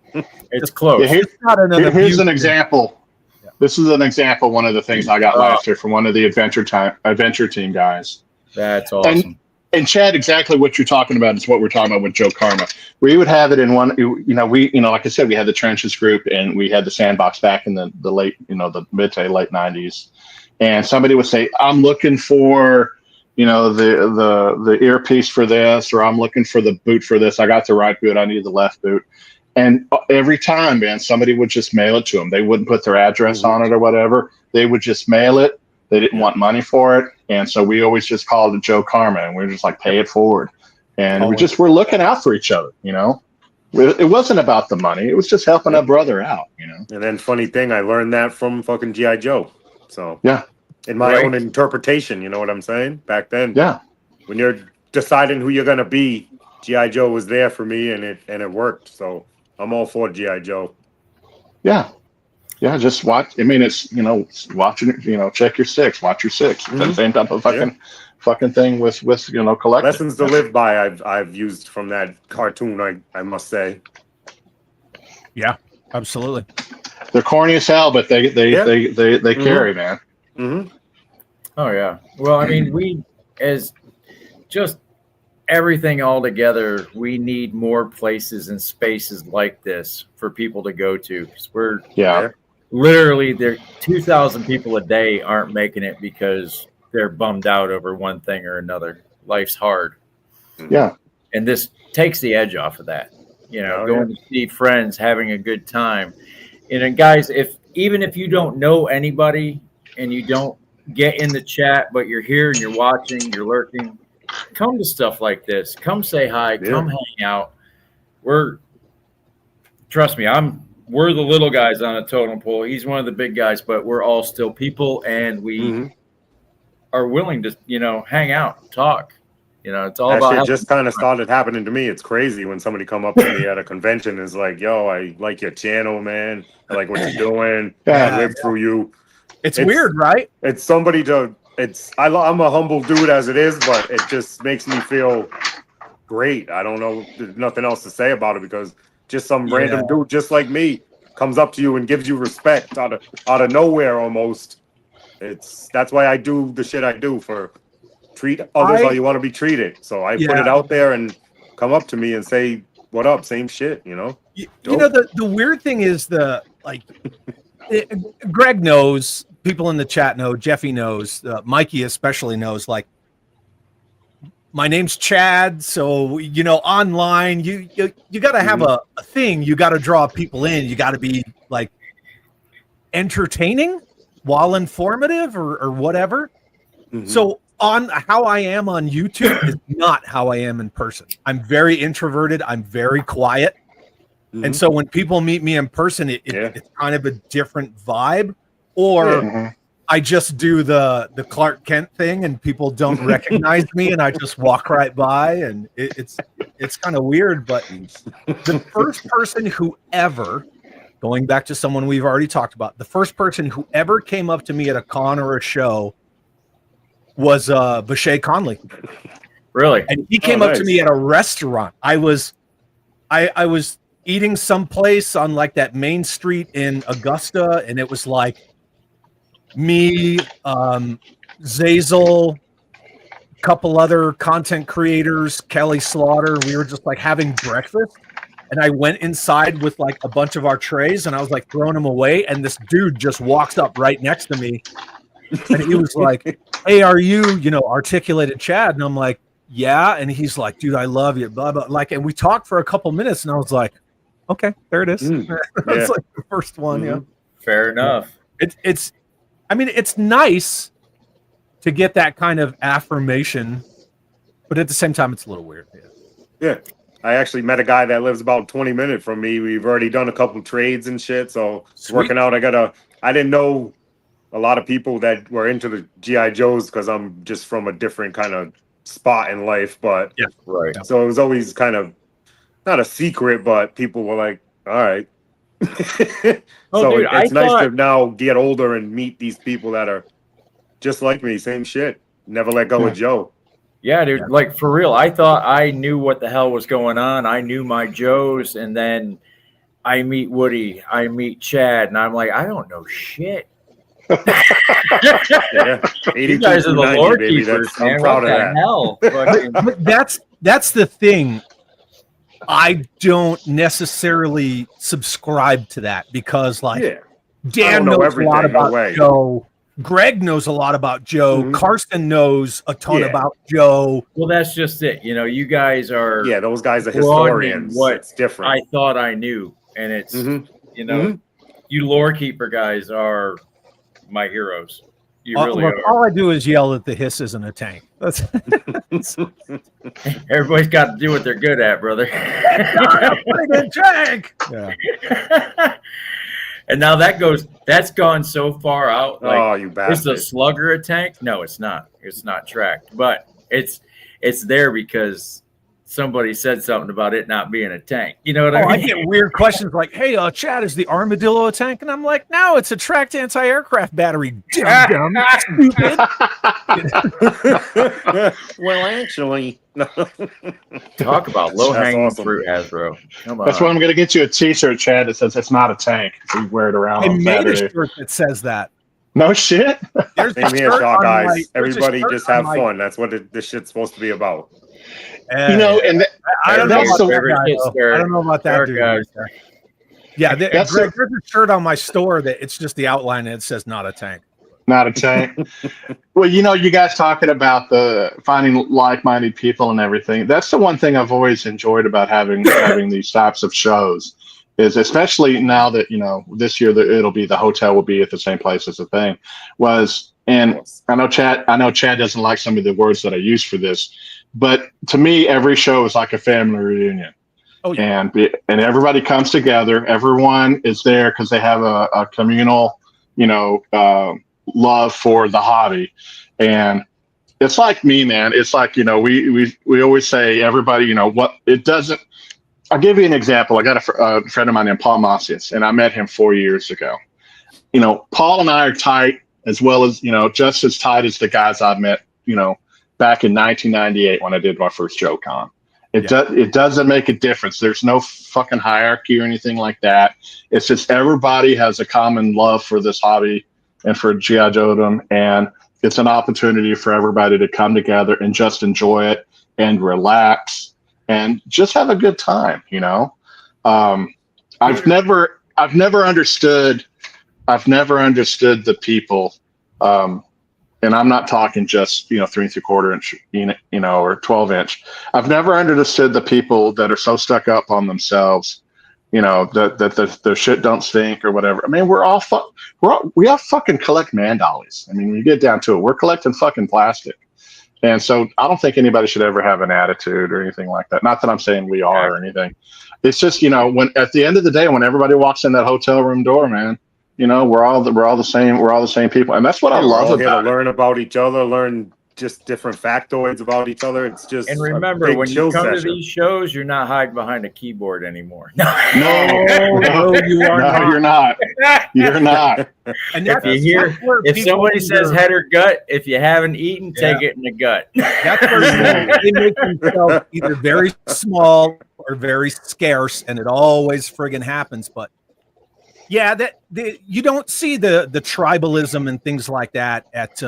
It's close. Yeah, here's an example. Yeah. This is an example. One of the things I got last year from one of the adventure team guys. That's awesome. And Chad, exactly what you're talking about is what we're talking about with Joe Karma. We would have it in one, like I said, we had the Trenches group and we had the Sandbox back in the late, the mid to late 90s. And somebody would say, I'm looking for, the earpiece for this, or I'm looking for the boot for this. I got the right boot. I need the left boot. And every time, man, somebody would just mail it to them. They wouldn't put their address on it or whatever. They would just mail it. They didn't want money for it. And so we always just called it Joe Karma, and we were just like, pay it forward. And we're looking out for each other, It wasn't about the money. It was just helping a brother out, And then funny thing, I learned that from fucking G.I. Joe. So yeah, in my own interpretation, you know what I'm saying? Back then, yeah, when you're deciding who you're gonna be, G.I. Joe was there for me, and it worked. So I'm all for G.I. Joe. Yeah. Yeah, just watch. I mean, it's watching it. Check your six. Watch your six. It's the same type of fucking thing with collecting. Lessons to live by. I've used from that cartoon. I must say. Yeah, absolutely. They're corny as hell, but they carry, man. Mm-hmm. Oh yeah. Well, I mean, we as just everything all together, we need more places and spaces like this for people to go to, because we're literally there. 2,000 people a day aren't making it because they're bummed out over one thing or another. Life's hard. Yeah. And this takes the edge off of that. Going to see friends, having a good time. And guys, even if you don't know anybody and you don't get in the chat, but you're here and you're watching, you're lurking, come to stuff like this. Come say hi. Come hang out. Trust me, we're the little guys on a totem pole. He's one of the big guys, but we're all still people, and we are willing to, hang out, talk. It's all about. It just kind of started happening to me. It's crazy when somebody come up to me at a convention and is like, "Yo, I like your channel, man. I like what you're doing. I lived through you." It's weird, right? It's somebody to. I'm a humble dude as it is, but it just makes me feel great. I don't know. There's nothing else to say about it, because just some random dude just like me comes up to you and gives you respect out of nowhere almost. That's why I do the shit I do for treat others how you want to be treated. So I put it out there and come up to me and say, what up? Same shit, you know? You know, the weird thing is Greg knows, people in the chat know, Jeffy knows, Mikey especially knows, like, my name's Chad. So, you know, online, you got to have a thing. You got to draw people in. You got to be like entertaining while informative or whatever. So on how I am on YouTube is not how I am in person. I'm very introverted. I'm very quiet. And so when people meet me in person, it's kind of a different vibe. Or I just do the Clark Kent thing and people don't recognize me and I just walk right by, and it's kind of weird. But the first person who ever, going back to someone we've already talked about, the first person who ever came up to me at a con or a show was Vashay Conley. Really? And he came up to me at a restaurant. I was eating someplace on like that main street in Augusta, and it was like me, Zazel, a couple other content creators, Kelly Slaughter. We were just like having breakfast, and I went inside with like a bunch of our trays, and I was like throwing them away, and this dude just walks up right next to me, and he was like, "Hey, are you, Articulated Chad?" And I'm like, "Yeah." And he's like, "Dude, I love you." Blah blah. Like, and we talked for a couple minutes, and I was like, "Okay, there it is." That's like the first one. Yeah, fair enough. It's nice to get that kind of affirmation, but at the same time, it's a little weird. Yeah. I actually met a guy that lives about 20 minutes from me. We've already done a couple trades and shit. So it's working out. I didn't know a lot of people that were into the G.I. Joes because I'm just from a different kind of spot in life. But right. So it was always kind of not a secret, but people were like, all right. It's nice to now get older and meet these people that are just like me, same shit. Never let go of Joe. Yeah, dude. Like, for real, I thought I knew what the hell was going on. I knew my Joes, and then I meet Woody, I meet Chad, and I'm like, I don't know shit. Yeah, you guys are the lore keepers, man. I'm proud of that. But that's the thing. I don't necessarily subscribe to that because, like, Dan knows a lot about Joe. Greg knows a lot about Joe. Karsten knows a ton about Joe. Well, that's just it. You guys are. Yeah, those guys are historians. It's different. I thought I knew, and it's you lore keeper guys are my heroes. You really are. All I do is yell that the hiss isn't a tank. That's everybody's got to do what they're good at, brother. Pretty tank. Yeah. And now that's gone so far out. Like, oh, you bastard. Is the slugger a tank? No, it's not. It's not tracked. But it's there because somebody said something about it not being a tank. You know what I mean? I get weird questions like, "Hey, Chad, is the armadillo a tank?" And I'm like, "No, it's a tracked anti-aircraft battery." Dumb, stupid. Well, actually, talk about low-hanging fruit, Hasbro. Come on. That's why I'm going to get you a T-shirt, Chad, that says it's not a tank. So you wear it around. I on made Saturday. a shirt that says that. No shit. There's same here, Shaw guys. Everybody just have fun. That's what this shit's supposed to be about. And I don't know about that dude. Yeah, there's a shirt on my store that it's just the outline and it says "not a tank." Not a tank. Well, you guys talking about the finding like-minded people and everything. That's the one thing I've always enjoyed about having these types of shows. Is especially now that this year it'll be the hotel will be at the same place as the thing was. And I know Chad doesn't like some of the words that I use for this. But to me, every show is like a family reunion. Oh, yeah. And everybody comes together. Everyone is there because they have a communal, love for the hobby. And it's like me, man. It's like, we always say everybody, what it doesn't. I'll give you an example. I got a friend of mine named Paul Macias, and I met him 4 years ago. Paul and I are tight as well as, just as tight as the guys I've met, back in 1998 when I did my first Joe Con. It doesn't make a difference. There's no fucking hierarchy or anything like that. It's just everybody has a common love for this hobby and for GI Joe, and it's an opportunity for everybody to come together and just enjoy it and relax and just have a good time. I've never understood the people, and I'm not talking just 3 3/4 inch, or 12-inch. I've never understood the people that are so stuck up on themselves, that their shit don't stink or whatever. I mean, we all fucking collect man dollies. I mean, when you get down to it, we're collecting fucking plastic. And so I don't think anybody should ever have an attitude or anything like that. Not that I'm saying we are or anything. It's just, when at the end of the day, when everybody walks in that hotel room door, man, we're all the same. We're all the same people. And that's what I love about it. Learn about each other, learn just different factoids about each other. It's just And remember, when you come to these shows, you're not hiding behind a keyboard anymore. No, you are not. You're not. You're not. And if somebody says head or gut, if you haven't eaten, take it in the gut. That's where they make themselves either very small or very scarce, and it always friggin' happens. But yeah, you don't see the tribalism and things like that at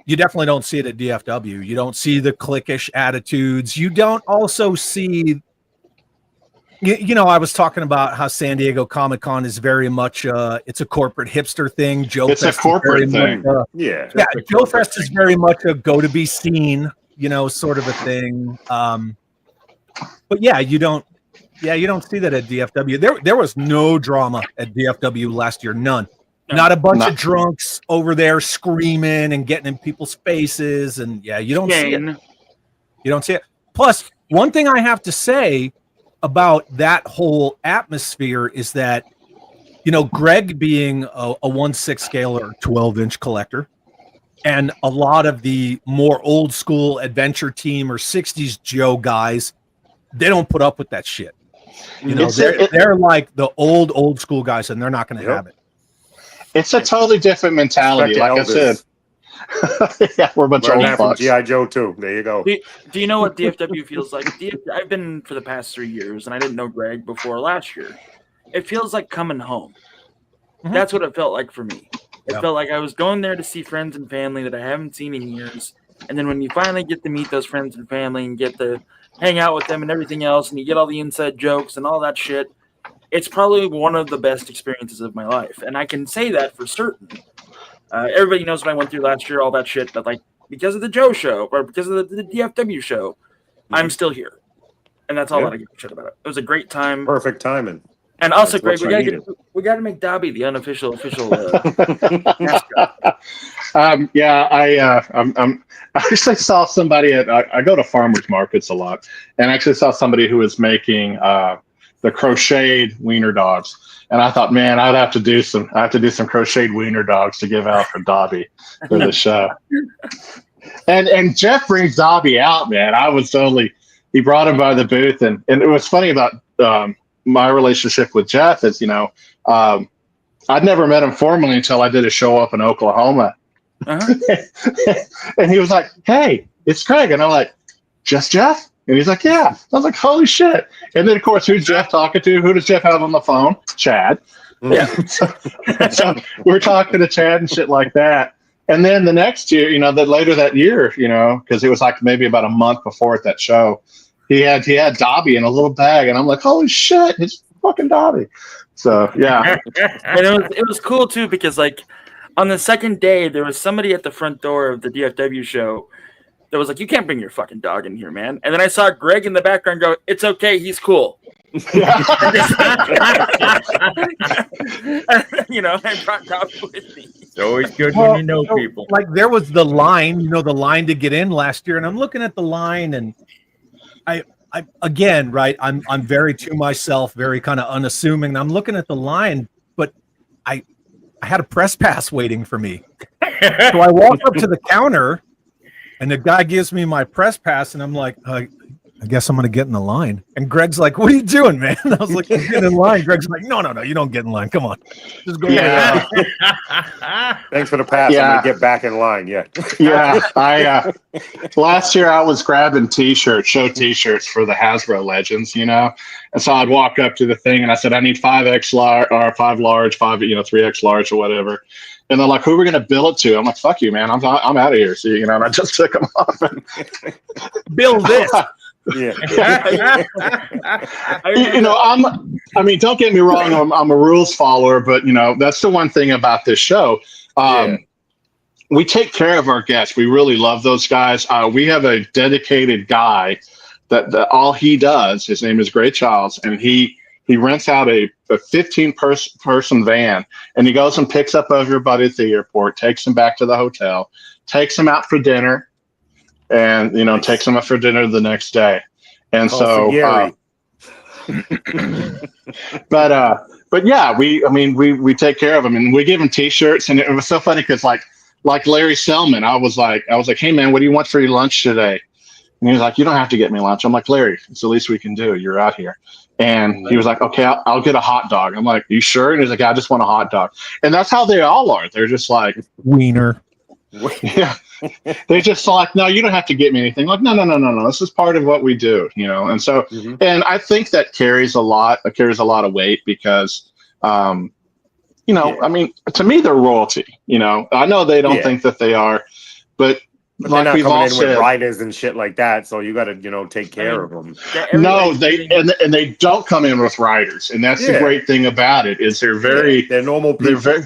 you definitely don't see it at DFW. You don't see the cliquish attitudes. You don't also see, I was talking about how San Diego Comic-Con is very much, it's a corporate hipster thing. It's a corporate thing. Yeah, Joe Fest is very much a go to be seen, sort of a thing. But yeah, you don't see that at DFW. There was no drama at DFW last year, none. Not a bunch of drunks over there screaming and getting in people's faces, and you don't see it. You don't see it. Plus, one thing I have to say about that whole atmosphere is that, Greg being a 1/6 scale or 12-inch collector, and a lot of the more old school Adventure Team or 60s Joe guys, they don't put up with that shit. They're like the old school guys, and they're not going to have it. It's a totally different mentality. Like I said, we're a bunch of old fucks. GI Joe too. There you go. Do you know what DFW feels like? I've been for the past 3 years, and I didn't know Greg before last year. It feels like coming home. Mm-hmm. That's what it felt like for me. It felt like I was going there to see friends and family that I haven't seen in years. And then when you finally get to meet those friends and family and get to hang out with them and everything else, and you get all the inside jokes and all that shit, it's probably one of the best experiences of my life. And I can say that for certain. Everybody knows what I went through last year, all that shit. But because of the Joe show or because of the DFW show, I'm still here. And that's all that I give a shit about it. It was a great time. Perfect timing. And also, Greg, we got to make Dobby the unofficial mascot. I actually saw somebody I go to farmers markets a lot, and I actually saw somebody who was making the crocheted wiener dogs, and I thought, man, I have to do some crocheted wiener dogs to give out for Dobby for the show. And Jeff brings Dobby out, man. He brought him by the booth, and it was funny about my relationship with Jeff is, I'd never met him formally until I did a show up in Oklahoma. Uh-huh. And he was like, "Hey, it's Craig," and I'm like, "Just Jeff?" And he's like, "Yeah." I was like, "Holy shit!" And then, of course, who's Jeff talking to? Who does Jeff have on the phone? Chad. Yeah. So we're talking to Chad and shit like that. And then the next year, later that year, because it was like maybe about a month before at that show, he had Dobby in a little bag, and I'm like, "Holy shit, it's fucking Dobby!" So yeah. And it was cool too because on the second day, there was somebody at the front door of the DFW show that was like, "You can't bring your fucking dog in here, man." And then I saw Greg in the background go, "It's okay, he's cool." I brought Dobby with me. It's always good when you know people. Like there was the line, the line to get in last year, and I'm looking at the line, and I again, right? I'm very to myself, very kind of unassuming. And I'm looking at the line, but I had a press pass waiting for me, so I walk up to the counter. And the guy gives me my press pass, and I'm like, I guess I'm going to get in the line. And Greg's like, "What are you doing, man?" And I was like, "Get in line." Greg's like, No, you don't get in line. Come on. Just go. Yeah. Thanks for the pass. Yeah. I'm going to get back in line. Yeah. Yeah. Last year I was grabbing show t-shirts for the Hasbro Legends, And so I'd walk up to the thing, and I said, "I need 5X large, or 5 large, 3X large or whatever." And they're like, who are we going to bill it to? I'm like, fuck you, man. I'm out of here. So, and I just took them off. And Bill this. Yeah. Don't get me wrong. I'm a rules follower, but that's the one thing about this show. We take care of our guests. We really love those guys. We have a dedicated guy that all he does, his name is Gray Childs, and he rents out a 15-person van, and he goes and picks up everybody at the airport, takes them back to the hotel, takes them out for dinner, and takes them out for dinner the next day. And but yeah, we take care of them, and we give them T-shirts, and it was so funny because like Larry Selman, I was like, hey man, what do you want for your lunch today? And he was like, you don't have to get me lunch. I'm like, Larry, it's the least we can do. You're out here. And he was like, okay, I'll get a hot dog. I'm like, you sure? And he's like, I just want a hot dog. And that's how they all are. They're just like, wiener. Yeah. They're just like, no, you don't have to get me anything. Like, no. This is part of what we do, And so, and I think that carries a lot of weight because, to me, they're royalty. I know they don't think that they are, but like they're we've not all coming in said, with riders and shit like that. So you got to take care of them. No, they don't come in with riders, and that's the great thing about it is they're normal people. I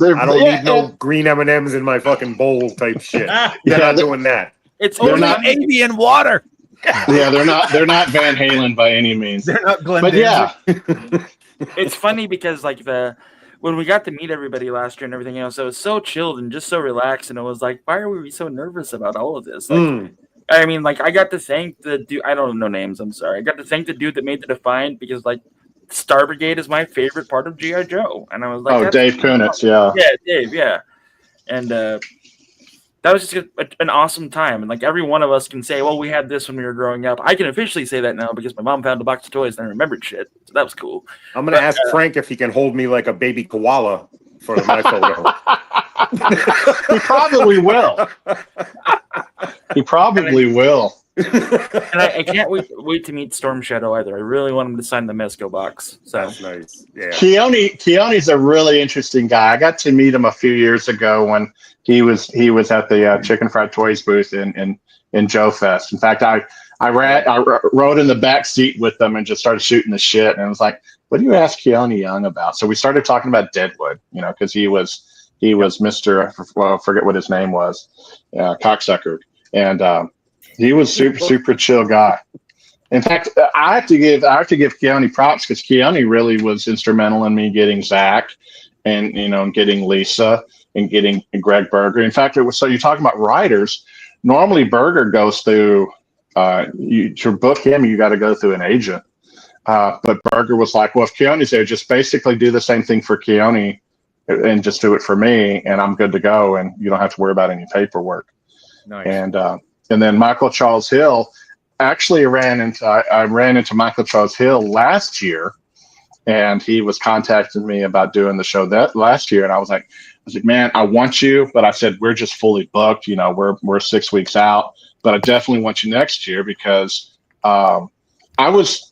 don't need no green M&Ms in my fucking bowl type shit. They're not doing that. They're not avian water. Yeah, they're not Van Halen by any means. They're not Glenn. But yeah, it's funny because when we got to meet everybody last year and everything else, it was so chilled and just so relaxed, and it was like, why are we so nervous about all of this? I got to thank the dude. I don't know names. I'm sorry. I got to thank the dude that made the Defiant because Star Brigade is my favorite part of G.I. Joe, and I was like, Dave Kunitz, yeah, Dave, yeah, and that was just an awesome time. And every one of us can say, well, we had this when we were growing up. I can officially say that now because my mom found a box of toys and I remembered shit. So that was cool. I'm going to ask Frank if he can hold me like a baby koala for my photo. He probably will. He probably will. And I can't wait to meet Storm Shadow either. I really want him to sign the Mezco box. So that's nice. Yeah. Keone's a really interesting guy. I got to meet him a few years ago when he was at the Chicken Fried Toys booth in Joe Fest. In fact, I rode in the back seat with them and just started shooting the shit. And I was like, what do you ask Keone Young about? So we started talking about Deadwood, because he was Mr. I forget what his name was, cocksucker, and he was super chill guy. In fact, I have to give Keone props because Keone really was instrumental in me getting Zach and getting Lisa and getting Greg Berger. In fact, so you're talking about writers. Normally, Berger goes through. To book him, you got to go through an agent. But Berger was like, well, if Keone's there, just basically do the same thing for Keone and just do it for me, and I'm good to go, and you don't have to worry about any paperwork. Nice. And then Michael Charles Hill, actually I ran into Michael Charles Hill last year, and he was contacting me about doing the show that last year, and I was like, man, I want you, but I said we're just fully booked. We're 6 weeks out, but I definitely want you next year because I was.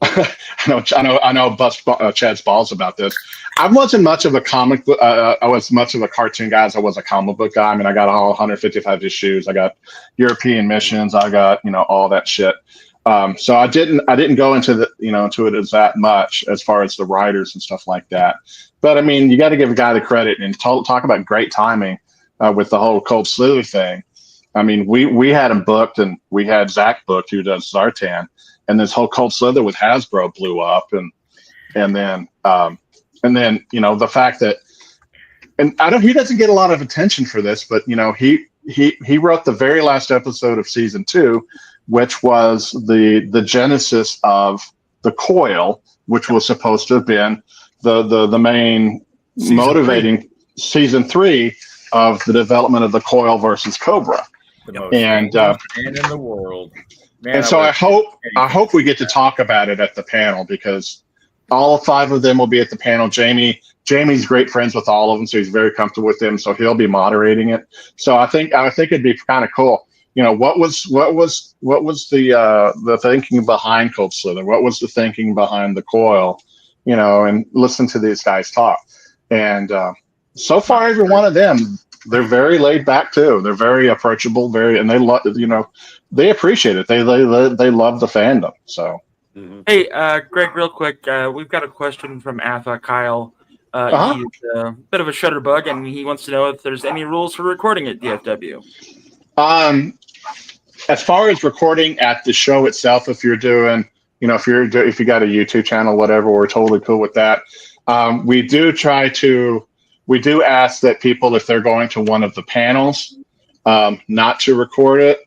I know. Bust Chad's balls about this. I wasn't much of a comic book. I was much of a cartoon guy as I was a comic book guy. I mean, I got all 155 issues. I got European missions. I got all that shit. So I didn't go into into it as that much as far as the writers and stuff like that. But I mean, you got to give a guy the credit and talk about great timing with the whole Cold Sleuth thing. I mean, we had him booked and we had Zach booked who does Zartan. And this whole Cold Slither with Hasbro blew up, and then the fact that, and he doesn't get a lot of attention for this, but he wrote the very last episode of season 2, which was the genesis of the Coil, which was supposed to have been the main season 3 of the development of the Coil versus Cobra, the most and in the world. Man, and so I hope we get to talk about it at the panel because all 5 of them will be at the panel. Jamie's great friends with all of them, so he's very comfortable with them. So he'll be moderating it. So I think it'd be kind of cool. What was the thinking behind Cold Slither? What was the thinking behind the Coil? And listen to these guys talk. And So far, every one of them, they're very laid back too. They're very approachable, and they love, they appreciate it. They love the fandom. So, Hey, Greg, real quick, we've got a question from Atha Kyle. He's a bit of a shutterbug, and he wants to know if there's any rules for recording at DFW. As far as recording at the show itself, if you're doing, if you got a YouTube channel, whatever, we're totally cool with that. We do ask that people, if they're going to one of the panels, not to record it,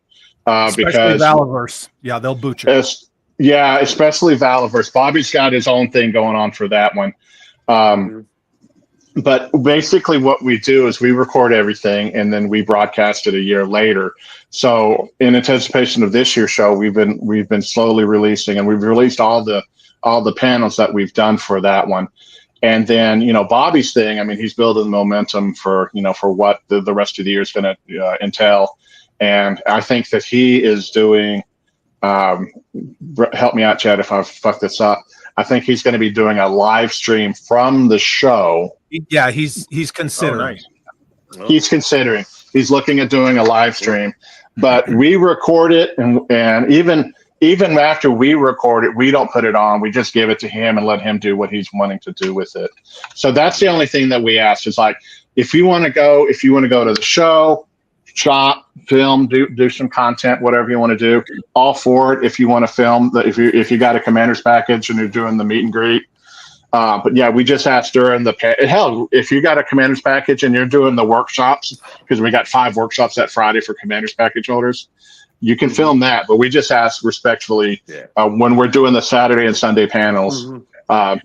Especially because Valaverse. Yeah, they'll boot you. Yeah, especially Valaverse. Bobby's got his own thing going on for that one. But basically what we do is we record everything and then we broadcast it a year later. So in anticipation of this year's show, we've been slowly releasing, and we've released all the panels that we've done for that one. And then, Bobby's thing, I mean, he's building momentum for what the rest of the year is going to entail. And I think that he is doing, help me out, Chad, if I fuck this up. I think he's going to be doing a live stream from the show. Yeah, he's considering. Oh, nice. He's considering. He's looking at doing a live stream, but we record it, and even after we record it, we don't put it on. We just give it to him and let him do what he's wanting to do with it. So that's the only thing that we ask is, like, if you want to go to the show, shop, film, do some content, whatever you want to do, all for it. If you want to film, if you got a commander's package and you're doing the meet and greet. But yeah, we just asked during hell, if you got a commander's package and you're doing the workshops, because we got 5 workshops that Friday for commander's package holders, you can film that. But we just ask respectfully, when we're doing the Saturday and Sunday panels,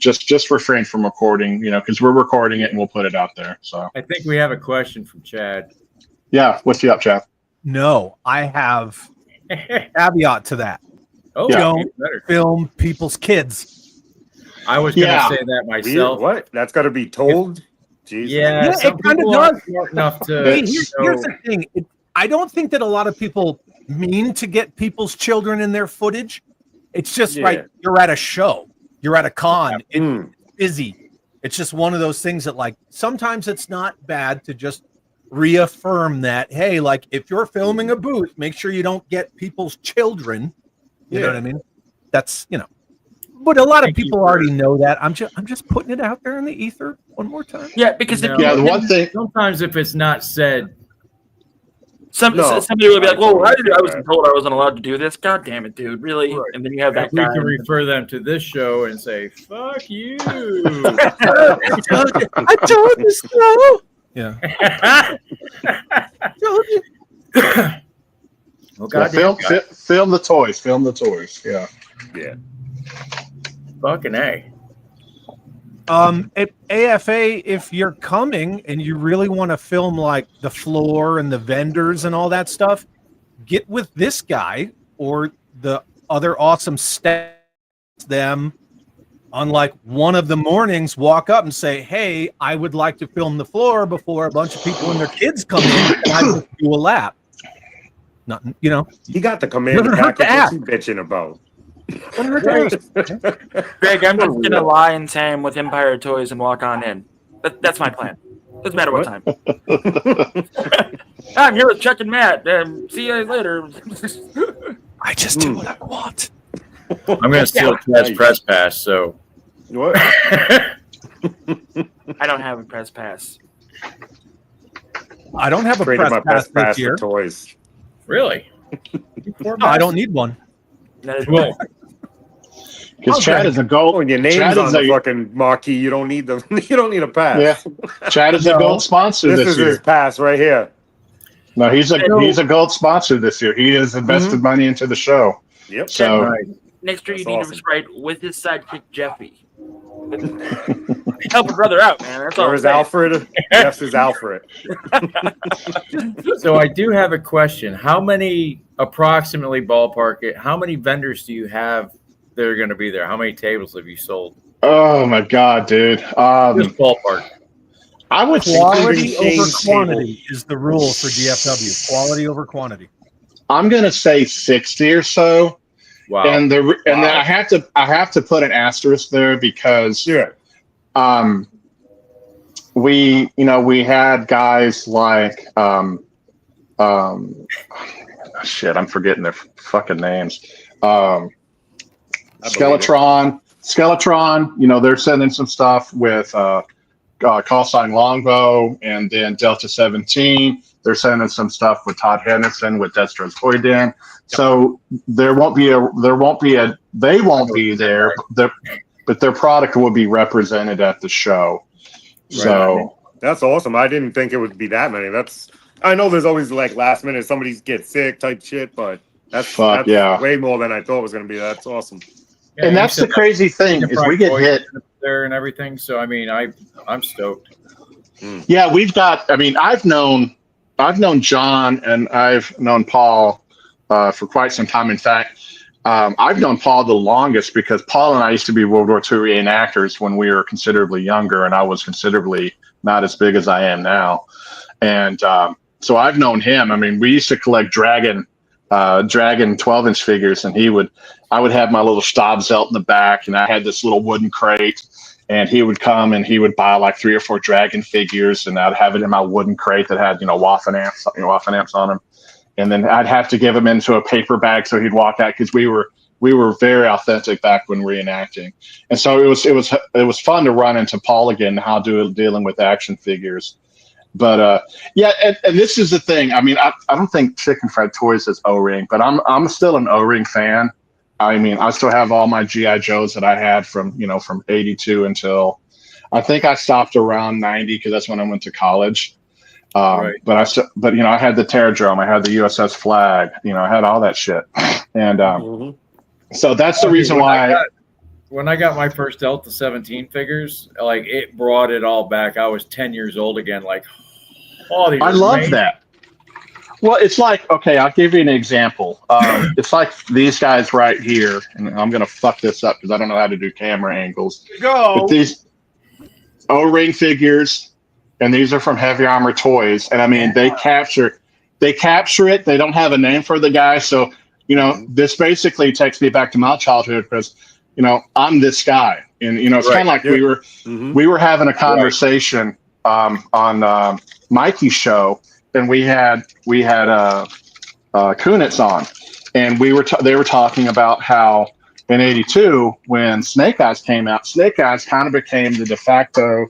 just refrain from recording, because we're recording it and we'll put it out there. So I think we have a question from Chad. Yeah, what's up, Chad? No, I have caveat to that. Oh, don't film people's kids. I was going to say that myself. What? That's got to be told? Jesus. Yeah, it kind of does. Smart enough to Here's the thing. I don't think that a lot of people mean to get people's children in their footage. It's just like you're at a show. You're at a con. It's busy. It's just one of those things that, like, sometimes it's not bad to just reaffirm that, hey, like, if you're filming a booth, make sure you don't get people's children. You know what I mean? That's, but a lot of people already know that. I'm just putting it out there in the ether one more time. Yeah, because the one thing, sometimes if it's not said, somebody will be like, "Well, I wasn't told I wasn't allowed to do this." God damn it, dude! Really? Right. And then you have that guy. We can refer them to this show and say, "Fuck you." I told you so. Yeah. Told you. Well, God, film the toys. Film the toys. Yeah. Yeah. Fucking A. At AFA, if you're coming and you really want to film like the floor and the vendors and all that stuff, get with this guy or the other awesome staff. Them on like one of the mornings, walk up and say, "Hey, I would like to film the floor before a bunch of people and their kids come in. And I just do a lap." Nothing, You got the commander package. What's he bitching about? Greg, I'm just gonna lie in Sam with Empire Toys and walk on in. That's my plan. Doesn't matter what time. I'm here with Chuck and Matt. See you later. I just do what I want. I'm gonna steal Chad's press pass. So what? I don't have a press pass. I don't have a press pass this year. Toys. Really? No, I don't need one. Well, because Chad is a gold. When your name's on the fucking marquee, you don't need a pass. Yeah, Chad is a gold sponsor this year. This is his pass right here. No, he's a gold sponsor this year. He has invested money into the show. Yep. So next year you need to write with his sidekick Jeffy. Help a brother out, man. That's all. Or is Alfred? Yes, is Alfred. So I do have a question. How many, approximately ballpark it, how many vendors do you have that are going to be there? How many tables have you sold? Oh my God, dude. Just ballpark. I would say quality over quantity is the rule for DFW. Quality over quantity. I'm going to say 60 or so. Wow. And then I have to put an asterisk there because we had guys like shit, I'm forgetting their fucking names. Skeletron, they're sending some stuff with call sign Longbow, and then Delta 17. They're sending some stuff with Todd Henderson with Destro's Toy Den. So they won't be there, but their product will be represented at the show. Right. So that's awesome. I didn't think it would be that many. I know there's always like last minute somebody gets sick type shit, but that's way more than I thought it was going to be. That's awesome. Yeah, and that's the crazy thing is we get hit there and everything. So I mean, I'm stoked. Yeah, we've got. I mean, I've known John and I've known Paul for quite some time. In fact, I've known Paul the longest because Paul and I used to be World War II reenactors when we were considerably younger, and I was considerably not as big as I am now. And so I've known him. I mean, we used to collect Dragon 12-inch figures, and I would have my little Stabzelt in the back, and I had this little wooden crate, and he would come and he would buy like 3 or 4 Dragon figures, and I'd have it in my wooden crate that had, Waffen amps on them. And then I'd have to give him into a paper bag so he'd walk out, because we were very authentic back when reenacting. And so it was fun to run into Paul again, dealing with action figures. But and this is the thing. I mean, I don't think Chicken Fried Toys is O-ring, but I'm still an O-ring fan. I mean, I still have all my GI Joes that I had from 82 until I think I stopped around 90, because that's when I went to college. Right. But I had the Terradrome, I had the USS Flag, I had all that shit, and so that's the reason why. When I got my first Delta 17 figures, like, it brought it all back. I was 10 years old again. Like, I love that. Well, it's like, okay, I'll give you an example. It's like these guys right here, and I'm going to fuck this up because I don't know how to do camera angles. But these O-ring figures, and these are from Heavy Armor Toys, and I mean, they capture it. They don't have a name for the guy. So, this basically takes me back to my childhood, because I'm this guy, and it's kind of like we were having a conversation on Mikey's show, and we had Kunitz on, and they were talking about how in '82 when Snake Eyes came out, Snake Eyes kind of became the de facto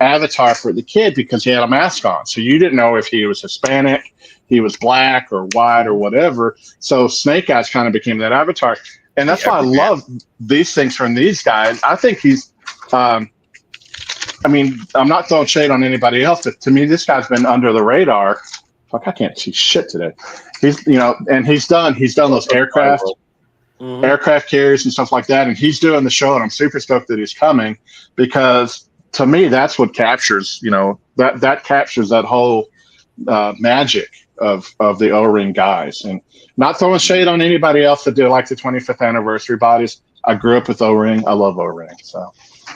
avatar for the kid because he had a mask on, so you didn't know if he was Hispanic, he was black or white or whatever. So Snake Eyes kind of became that avatar. And that's why I love these things from these guys. I think he's, I mean, I'm not throwing shade on anybody else, but to me, this guy's been under the radar. Fuck, I can't see shit today. He's, and he's done those aircraft carriers and stuff like that. And he's doing the show, and I'm super stoked that he's coming, because to me, that's what captures, that captures that whole magic of the O-ring guys. And not throwing shade on anybody else that did like the 25th anniversary bodies. I grew up with O-ring. I love O-ring. So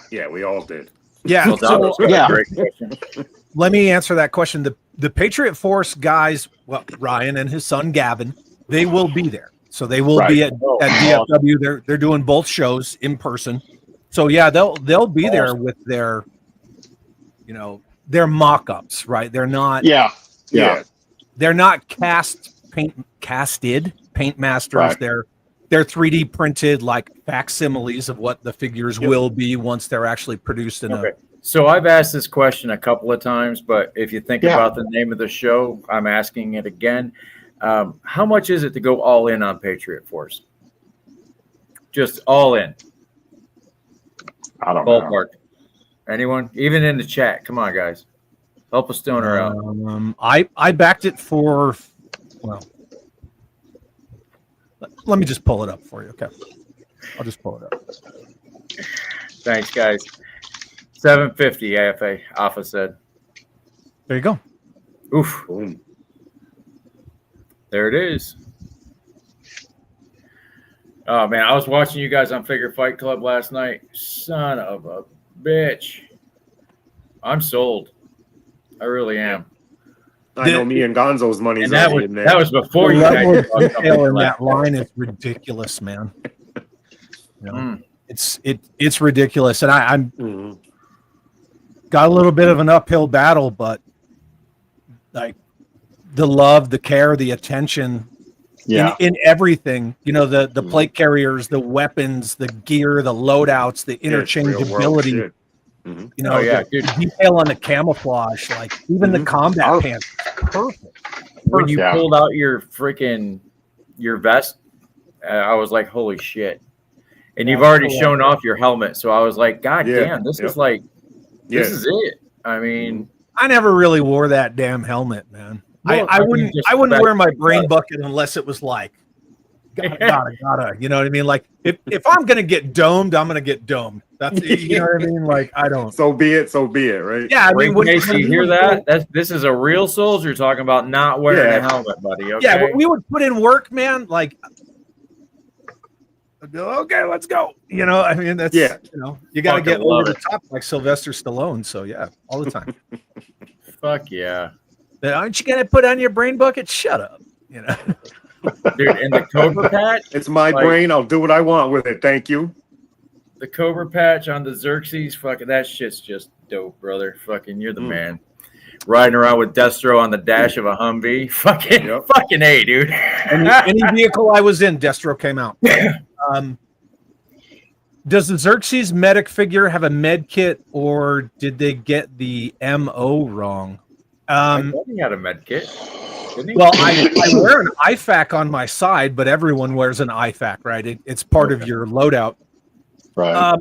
yeah, we all did. Yeah. So, yeah. Great question. Let me answer that question. The Patriot Force guys, well, Ryan and his son Gavin, they will be there. So they will be at DFW. They're doing both shows in person. So yeah, they'll be there with their, their mock-ups, right? They're not. Yeah. They're not casted paint masters. Right. They're 3D printed, like facsimiles of what the figures will be once they're actually produced in a. So I've asked this question a couple of times, but if you think about the name of the show, I'm asking it again. How much is it to go all in on Patriot Force? Just all in. I don't know. Anyone? Even in the chat. Come on, guys. Help a stoner out. I backed it for, well, let me just pull it up for you. Okay. I'll just pull it up. Thanks, guys. $750 AFA. Alpha said. There you go. Oof. Boom. There it is. Oh, man. I was watching you guys on Figure Fight Club last night. Son of a bitch. I'm sold. I really am. I know me and Gonzo's money's and that was, in there. That was before you guys. The detail in that line is ridiculous, man. It's ridiculous, and I'm got a little bit of an uphill battle, but like the love, the care, the attention in everything, you know, the plate carriers, the weapons, the gear, the loadouts, the interchangeability, you know, the detail on the camouflage, like even the combat pants. Perfect. When you pulled out your vest, I was like, holy shit. And you've already shown off your helmet. So I was like, God damn, this is like, this is it. I mean, I never really wore that damn helmet, man. I wouldn't wear my brain bucket unless it was like, gotta, you know what I mean? Like if I'm going to get domed, I'm going to get domed. That's, you know what I mean? Like, I don't. So be it, right? Yeah. I mean, when you hear that, this is a real soldier talking about not wearing a helmet, buddy. Okay? Yeah. When we would put in work, man, like, okay, let's go. You know, I mean, that's, you know, you got to get over the top like Sylvester Stallone. So yeah, all the time. Fuck yeah. But aren't you going to put on your brain bucket? Shut up. You know, dude, and the Cobra patch. It's my brain. I'll do what I want with it. Thank you. The Cobra patch on the Xerxes. Fucking that shit's just dope, brother. Fucking, you're the man. Riding around with Destro on the dash of a Humvee. Fucking A, dude. Any vehicle I was in, Destro came out. Does the Xerxes medic figure have a med kit, or did they get the MO wrong? I thought he had a med kit. Didn't he? Well, I wear an IFAC on my side, but everyone wears an IFAC, right? It's part of your loadout. Right.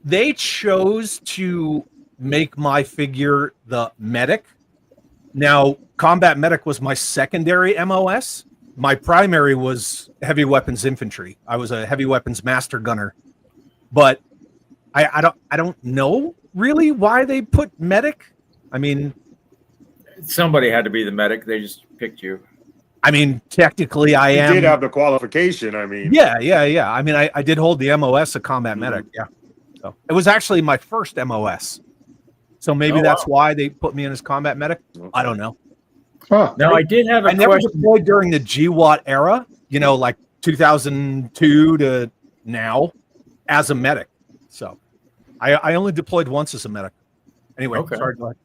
They chose to make my figure the medic. Now, combat medic was my secondary MOS. My primary was heavy weapons infantry. I was a heavy weapons master gunner. But I don't know really why they put medic. I mean, somebody had to be the medic. They just picked you. I mean, technically, I am. You did have the qualification. I mean, yeah. I mean, I did hold the MOS of combat medic. Yeah, so it was actually my first MOS. So maybe that's why they put me in as combat medic. I don't know. Huh. Now I did have a question. Never deployed during the GWAT era. You know, like 2002 to now, as a medic. So I only deployed once as a medic. Anyway, sorry, go ahead.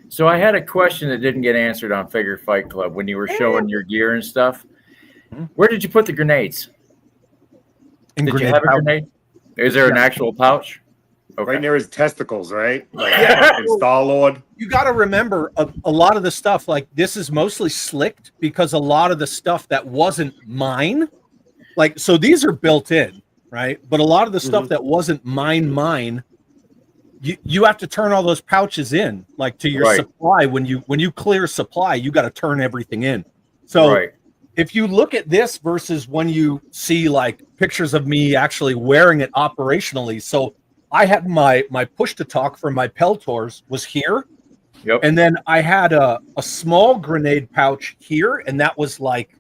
So I had a question that didn't get answered on Figure Fight Club when you were showing your gear and stuff. Where did you put the grenades? Did you have a grenade? Is there an actual pouch? Okay. Right near his testicles, right? Like Star-Lord. You got to remember a lot of the stuff, like this is mostly slicked because a lot of the stuff that wasn't mine, like, so these are built in, right? But a lot of the stuff that wasn't mine, you have to turn all those pouches in, like to your supply. When you clear supply, you got to turn everything in. So if you look at this versus when you see like pictures of me actually wearing it operationally, so I had my push to talk for my Peltors was here. Yep. And then I had a small grenade pouch here, and that was like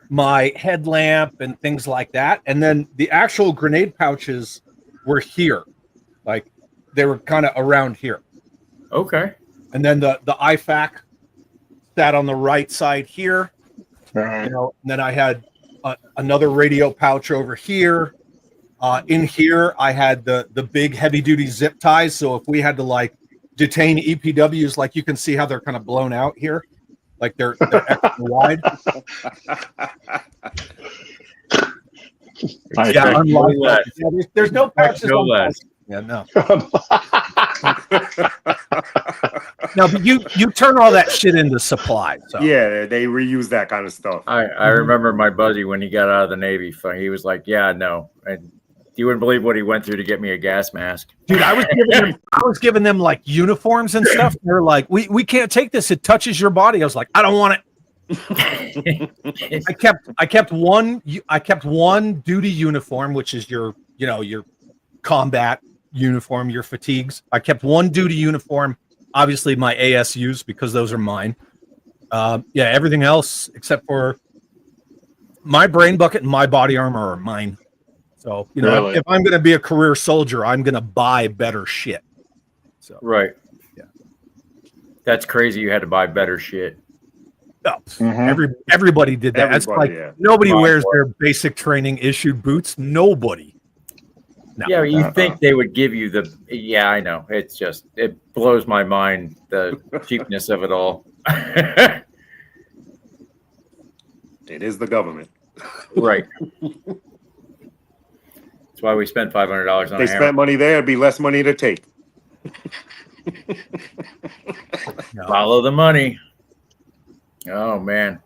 my headlamp and things like that. And then the actual grenade pouches were here. Like they were kind of around here. Okay. And then the IFAC sat on the right side here. Right. You know, and then I had another radio pouch over here. In here, I had the big heavy duty zip ties. So if we had to like detain EPWs, like you can see how they're kind of blown out here, like they're extra wide. Yeah, there's no pouches on less. Yeah, no. No, but you turn all that shit into supply. So. Yeah, they reuse that kind of stuff. I remember my buddy when he got out of the Navy. He was like, "Yeah, no." And you wouldn't believe what he went through to get me a gas mask. Dude, I was giving them like uniforms and stuff. They're like, we can't take this. It touches your body. I was like, I don't want it. I kept one duty uniform, which is your combat uniform, your fatigues. I kept one duty uniform, obviously my ASUs because those are mine. Everything else except for my brain bucket and my body armor are mine. So, if I'm going to be a career soldier, I'm going to buy better shit. So, right. Yeah. That's crazy. You had to buy better shit. Everybody did that. That's like nobody wears their basic training issued boots. Nobody. No. Yeah, you think they would give you the? Yeah, I know. It's just it blows my mind the cheapness of it all. It is the government. Right. That's why we spent $500 on They a spent hammer. money there, it'd be less money to take. Follow the money. Oh man.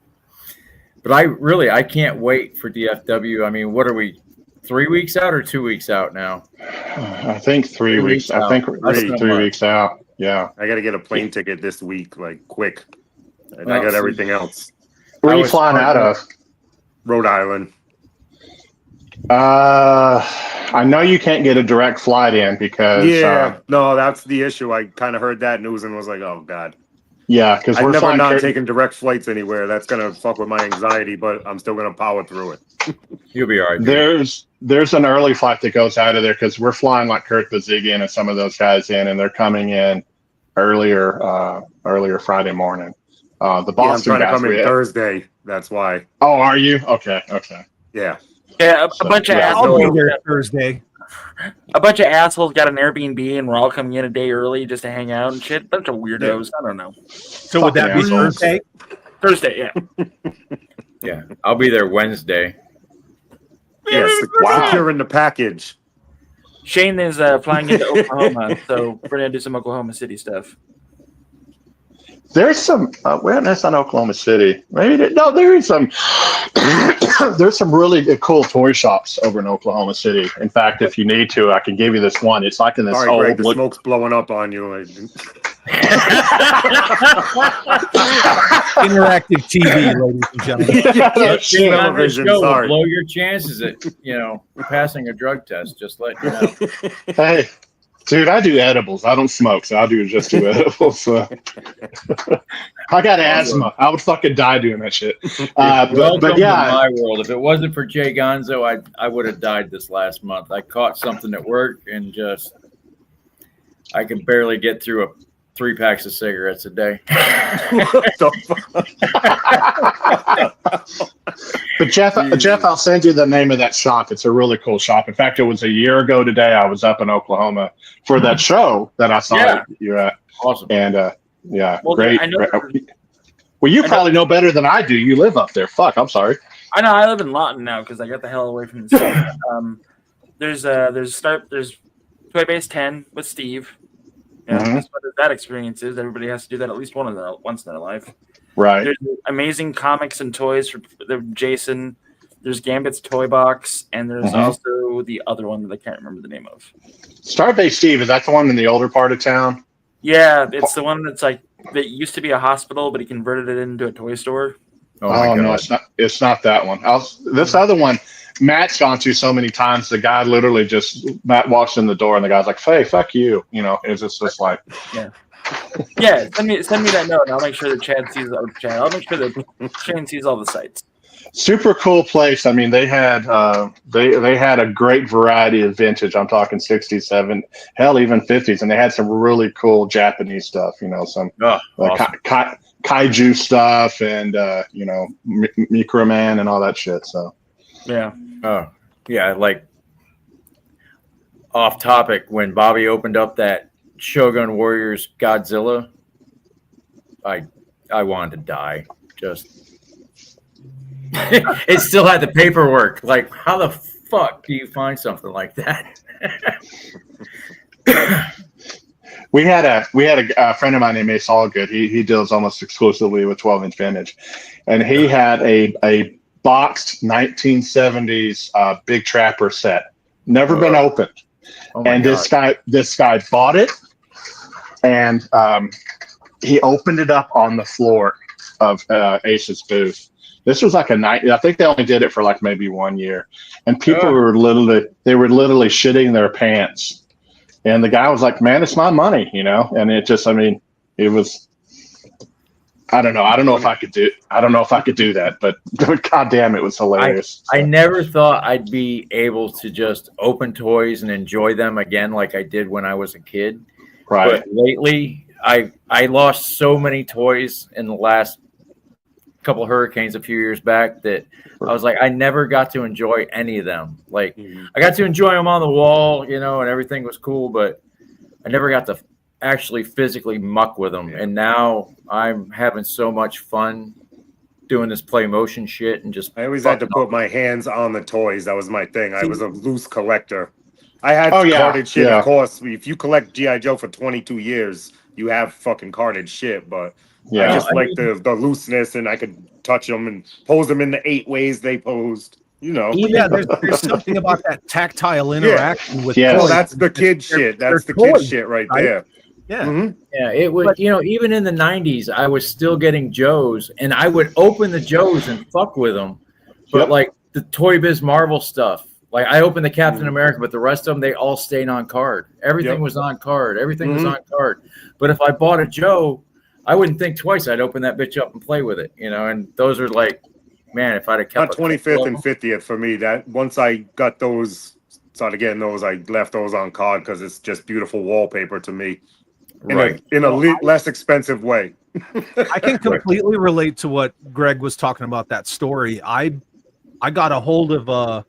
But I can't wait for DFW. I mean, what are we? 3 weeks out or 2 weeks out now? I think 3 weeks. I out. think Less than a 3 month. weeks out. Yeah. I got to get a plane ticket this week, like quick. And Well, I got see, everything else. Where I are you was flying out starting- of? Rhode Island. I know you can't get a direct flight in because Yeah, no, that's the issue. I kind of heard that news and was like, oh god. because I've we're never flying. not taken direct flights anywhere. That's gonna fuck with my anxiety, but I'm still gonna power through it. You'll be all right. dude. There's an early flight that goes out of there because we're flying like Kirk Bazigian and some of those guys in, and they're coming in earlier Friday morning. The Yeah, I'm Boston trying to guys. come in Thursday. That's why. Oh, are you? Okay. Yeah. Yeah, a bunch of yeah, I'll be assholes. there Thursday. A bunch of assholes got an Airbnb and we're all coming in a day early just to hang out and shit. Bunch of weirdos. I don't know. So would that be Fucking assholes. Thursday? Thursday, yeah. Yeah, I'll be there Wednesday. Yes. Wow. Securing the package. Shane is flying into Oklahoma, so we're gonna do some Oklahoma City stuff. There's some. Well, that's not Oklahoma City. There is some. There's some really cool toy shops over in Oklahoma City. In fact, if you need to, I can give you this one. It's like in this Sorry, old. Greg, the smoke's blowing up on you. Interactive TV, ladies and gentlemen. Yeah, shit. On this Television, show will sorry. blow your chances at passing a drug test. Just let you know. Hey, dude, I do edibles. I don't smoke, so I just do edibles. So. I got asthma. I would fucking die doing that shit. Welcome But to yeah, my world. If it wasn't for Jay Gonzo, I would have died this last month. I caught something at work and I can barely get through 3 packs of cigarettes a day. But Jeff, I'll send you the name of that shop. It's a really cool shop. In fact, it was a year ago today. I was up in Oklahoma for that show that I saw you at. Awesome. And yeah, Well, great. I know- Well, you probably know better than I do. You live up there. Fuck, I'm sorry. I know I live in Lawton now because I got the hell away from the city. There's Toy Base 10 with Steve. That's what that experience is. Everybody has to do that at least once in their life. Right. There's amazing comics and toys for Jason. There's Gambit's Toy Box, and there's also the other one that I can't remember the name of. Starbase Steve, is that the one in the older part of town? Yeah, it's the one that's like that used to be a hospital, but he converted it into a toy store. Oh my God. No, it's not that one. This other one, Matt's gone to so many times. The guy literally Matt walks in the door and the guy's like, "Hey, fuck you," it's just like, Yeah, send me that note, and I'll make sure that Chad sees. Or Chad, I'll make sure that Shane sees all the sites. super cool place. I mean, they had they had a great variety of vintage. I'm talking 60s, 70s, hell, even 50s, and they had some really cool Japanese stuff. Some awesome. kaiju stuff and Microman and all that shit. So Yeah. Oh, yeah. Like off topic, when Bobby opened up that Shogun Warriors Godzilla, I wanted to die. Just it still had the paperwork. Like, how the fuck do you find something like that? we had a friend of mine named Ace Allgood. He deals almost exclusively with 12-inch vintage, and he had a boxed 1970s Big Trapper set, never been opened. Oh my And God. this guy bought it, and he opened it up on the floor of Ace's booth. This was like I think they only did it for like maybe 1 year, and people were literally shitting their pants. And the guy was like, "Man, it's my money," And it just, it was. I don't know if I could do that, but goddamn, it was hilarious. I never thought I'd be able to just open toys and enjoy them again like I did when I was a kid. Right. But lately, I lost so many toys in the last couple hurricanes a few years back that I was like, I never got to enjoy any of them. Like, I got to enjoy them on the wall, you know, and everything was cool, but I never got to actually physically muck with them. And now I'm having so much fun doing this play motion shit and just. I always had to put my hands on the toys. That was my thing. I was a loose collector. I had carded shit, of course. If you collect G.I. Joe for 22 years, you have fucking carded shit, but I just like the looseness, and I could touch them and pose them in the 8 ways they posed. You know, there's something about that tactile interaction with. Well, that's the kid shit. That's the kid shit right there. Yeah, yeah. It was, you know, even in the '90s, I was still getting Joes, and I would open the Joes and fuck with them. But like the Toy Biz Marvel stuff, like I opened the Captain America, but the rest of them, they all stayed on card. Everything was on card. Everything was on card. But if I bought a Joe, I wouldn't think twice. I'd open that bitch up and play with it, you know. And those are like, man, if I'd have kept 25th and 50th for me. That once I got those, started getting those, I left those on card because it's just beautiful wallpaper to me. In a less expensive way. I can completely relate to what Greg was talking about, that story. I got a hold of a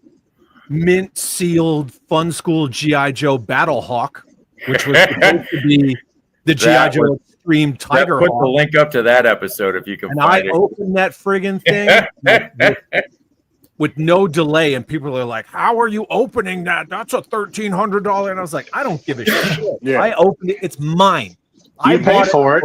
mint sealed Fun School G.I. Joe Battle Hawk, which was supposed to be the G.I. Joe Extreme Tiger Hawk. Put Hawk. the link up to that episode if you can find it. And I opened that friggin' thing with no delay, and people are like, "How are you opening that? That's a $1,300." And I was like, "I don't give a shit. I opened it. It's mine. You paid for it."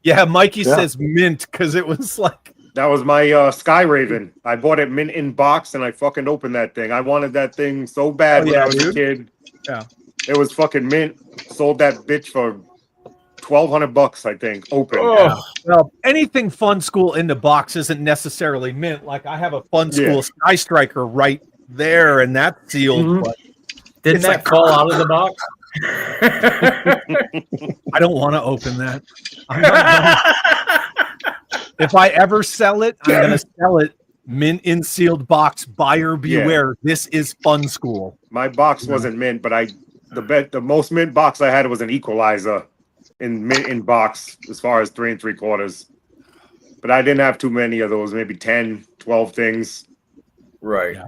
Yeah, Mikey says mint because it was like. That was my Sky Raven. I bought it mint in box, and I fucking opened that thing. I wanted that thing so bad when I was a kid. Yeah, it was fucking mint. Sold that bitch for $1,200, I think. Open. Oh, well, anything Fun School in the box isn't necessarily mint. Like I have a Fun School Sky Striker right there, and that's sealed. But didn't that fall out of the box? I don't want to open that. If I ever sell it, I'm going to sell it mint in sealed box. Buyer beware. This is Fun School. My box wasn't mint, but the most mint box I had was an Equalizer in box as far as 3 3/4. But I didn't have too many of those, maybe 10, 12 things. Right. Yeah.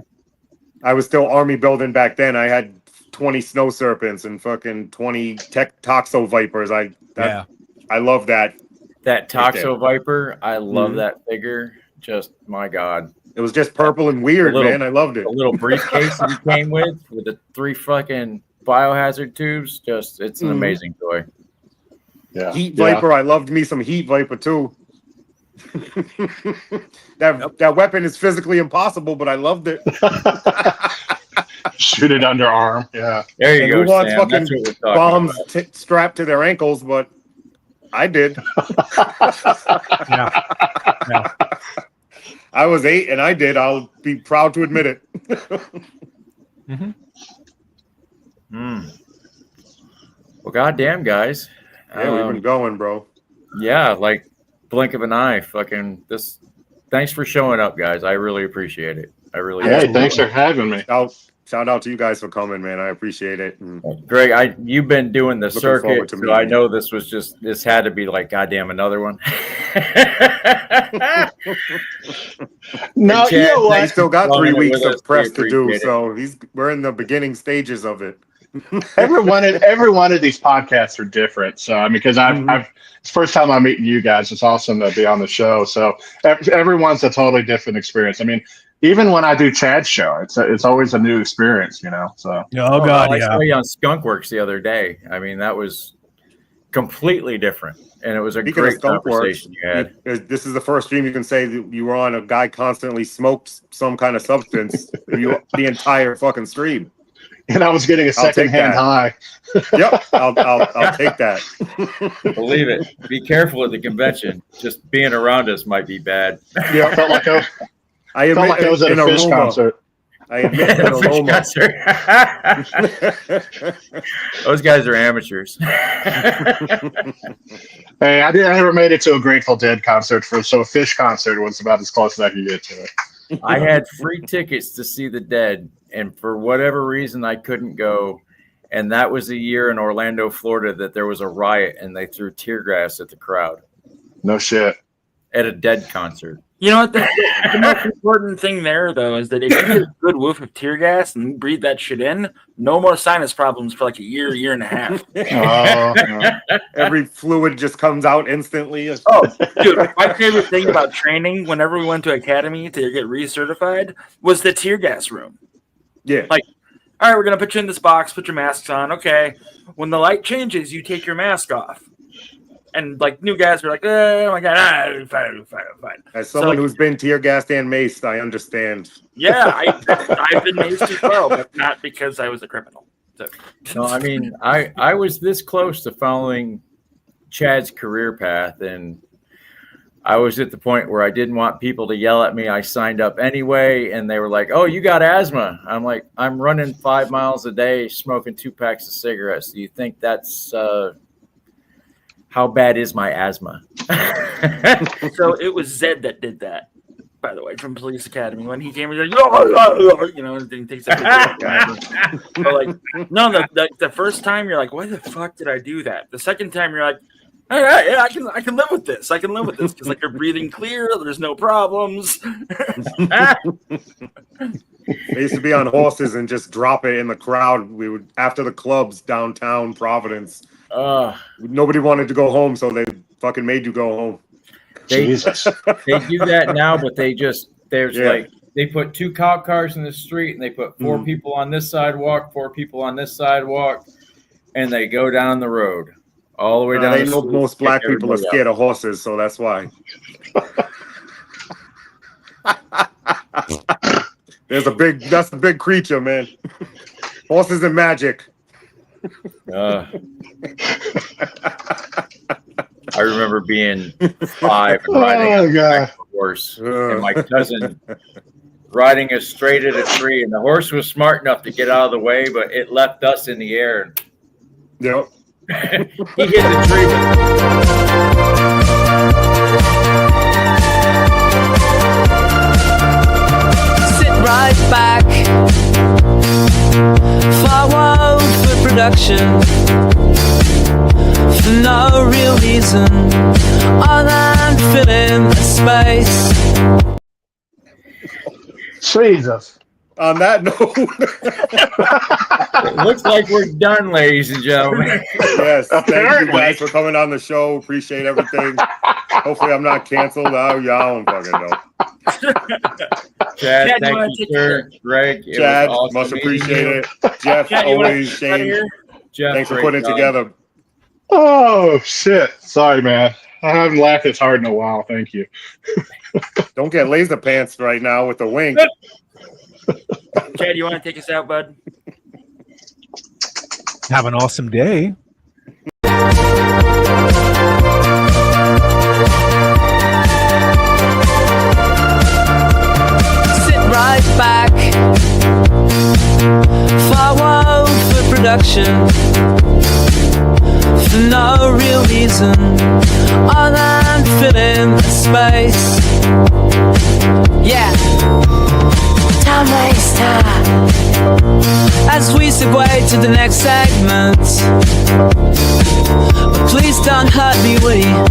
I was still army building back then. I had 20 Snow Serpents and fucking 20 Toxo Vipers. I love that. That Toxo Viper, I love that figure. Just, my God. It was just purple and weird, man. I loved it. A little briefcase that he came with the 3 fucking biohazard tubes. Just, it's an amazing toy. Yeah. Heat Viper, I loved me some Heat Viper too. that weapon is physically impossible, but I loved it. Shoot it underarm. Yeah. There you go. Who wants Sam. fucking bombs strapped to their ankles? But I did. Yeah. I was 8 and I did. I'll be proud to admit it. Well, goddamn, guys. Yeah, we've been going, bro. Yeah, like blink of an eye. Fucking this. Thanks for showing up, guys. I really appreciate it. I really. Hey, thanks for having me. Shout out to you guys for coming, man. I appreciate it. And Greg, you've been doing the circuit, so I know this had to be like goddamn another one. No, you know what? He still got 3 weeks of press to do, so we're in the beginning stages of it. every one of these podcasts are different. So I mean, because it's the first time I'm meeting you guys. It's awesome to be on the show. So everyone's a totally different experience. I mean, even when I do Chad's show, it's always a new experience, you know. So I saw you on Skunkworks the other day. I mean, that was completely different, and it was a great conversation you had. This is the first stream you can say that you were on. A guy constantly smoked some kind of substance the entire fucking stream. And I was getting a secondhand high. Yep, I'll take that. Believe it. Be careful at the convention. Just being around us might be bad. Yeah, I felt like I was at a Fish concert. I admit an aroma. Those guys are amateurs. Hey, I never made it to a Grateful Dead concert, so a Fish concert was about as close as I could get to it. I had free tickets to see the Dead, and for whatever reason, I couldn't go. And that was a year in Orlando, Florida, that there was a riot, and they threw tear gas at the crowd. No shit. At a Dead concert. You know what? The most important thing there, though, is that if you get a good whiff of tear gas and breathe that shit in, no more sinus problems for like a year and a half. Every fluid just comes out instantly. Oh, dude, my favorite thing about training whenever we went to academy to get recertified was the tear gas room. Yeah. Like, all right, we're going to put you in this box, put your masks on. Okay. When the light changes, you take your mask off. And like new guys were like, oh my God, fine. As someone who's been tear gassed and maced, I understand. Yeah, I've been maced as well, but not because I was a criminal. So. No, I mean, I was this close to following Chad's career path, and I was at the point where I didn't want people to yell at me. I signed up anyway, and they were like, "Oh, you got asthma." I'm like, "I'm running 5 miles a day, smoking 2 packs of cigarettes. Do you think that's how bad is my asthma?" So it was Zed that did that, by the way, from Police Academy. When he came, he was like, you know, and then he takes a picture. But like, no, the first time you're like, why the fuck did I do that? The second time you're like, all right, yeah, I can live with this. I can live with this because like you're breathing clear. There's no problems. I used to be on horses and just drop it in the crowd. We would after the clubs downtown Providence. Nobody wanted to go home, so they fucking made you go home. They do that now, but they put 2 cop cars in the street, and they put 4 people on this sidewalk, 4 people on this sidewalk, and they go down the road all the way down. They know most black people are scared of horses, so that's why. That's the big creature, man. Horses and magic. I remember being 5 and riding a horse, and my cousin riding us straight at a tree, and the horse was smart enough to get out of the way, but it left us in the air. Yep. He hit the tree. Sit right back. Forward for production. For no real reason other than filling the space. Jesus. On that note, it looks like we're done, ladies and gentlemen. Yes, thank you guys for coming on the show. Appreciate everything. Hopefully, I'm not canceled. Oh, y'all don't fucking know. Chad, thank you, sir. Greg, Chad, awesome much appreciate it. Jeff, Chad, always, Shane. Jeff, thanks for putting it together. Oh, shit. Sorry, man. I haven't laughed as hard in a while. Thank you. Don't get laser pants right now with the wink. Chad, you want to take us out, bud? Have an awesome day. Sit right back. Forward for production. For no real reason other than filling the space. Yeah. Time waster. As we segue to the next segment. But please don't hurt me, will you?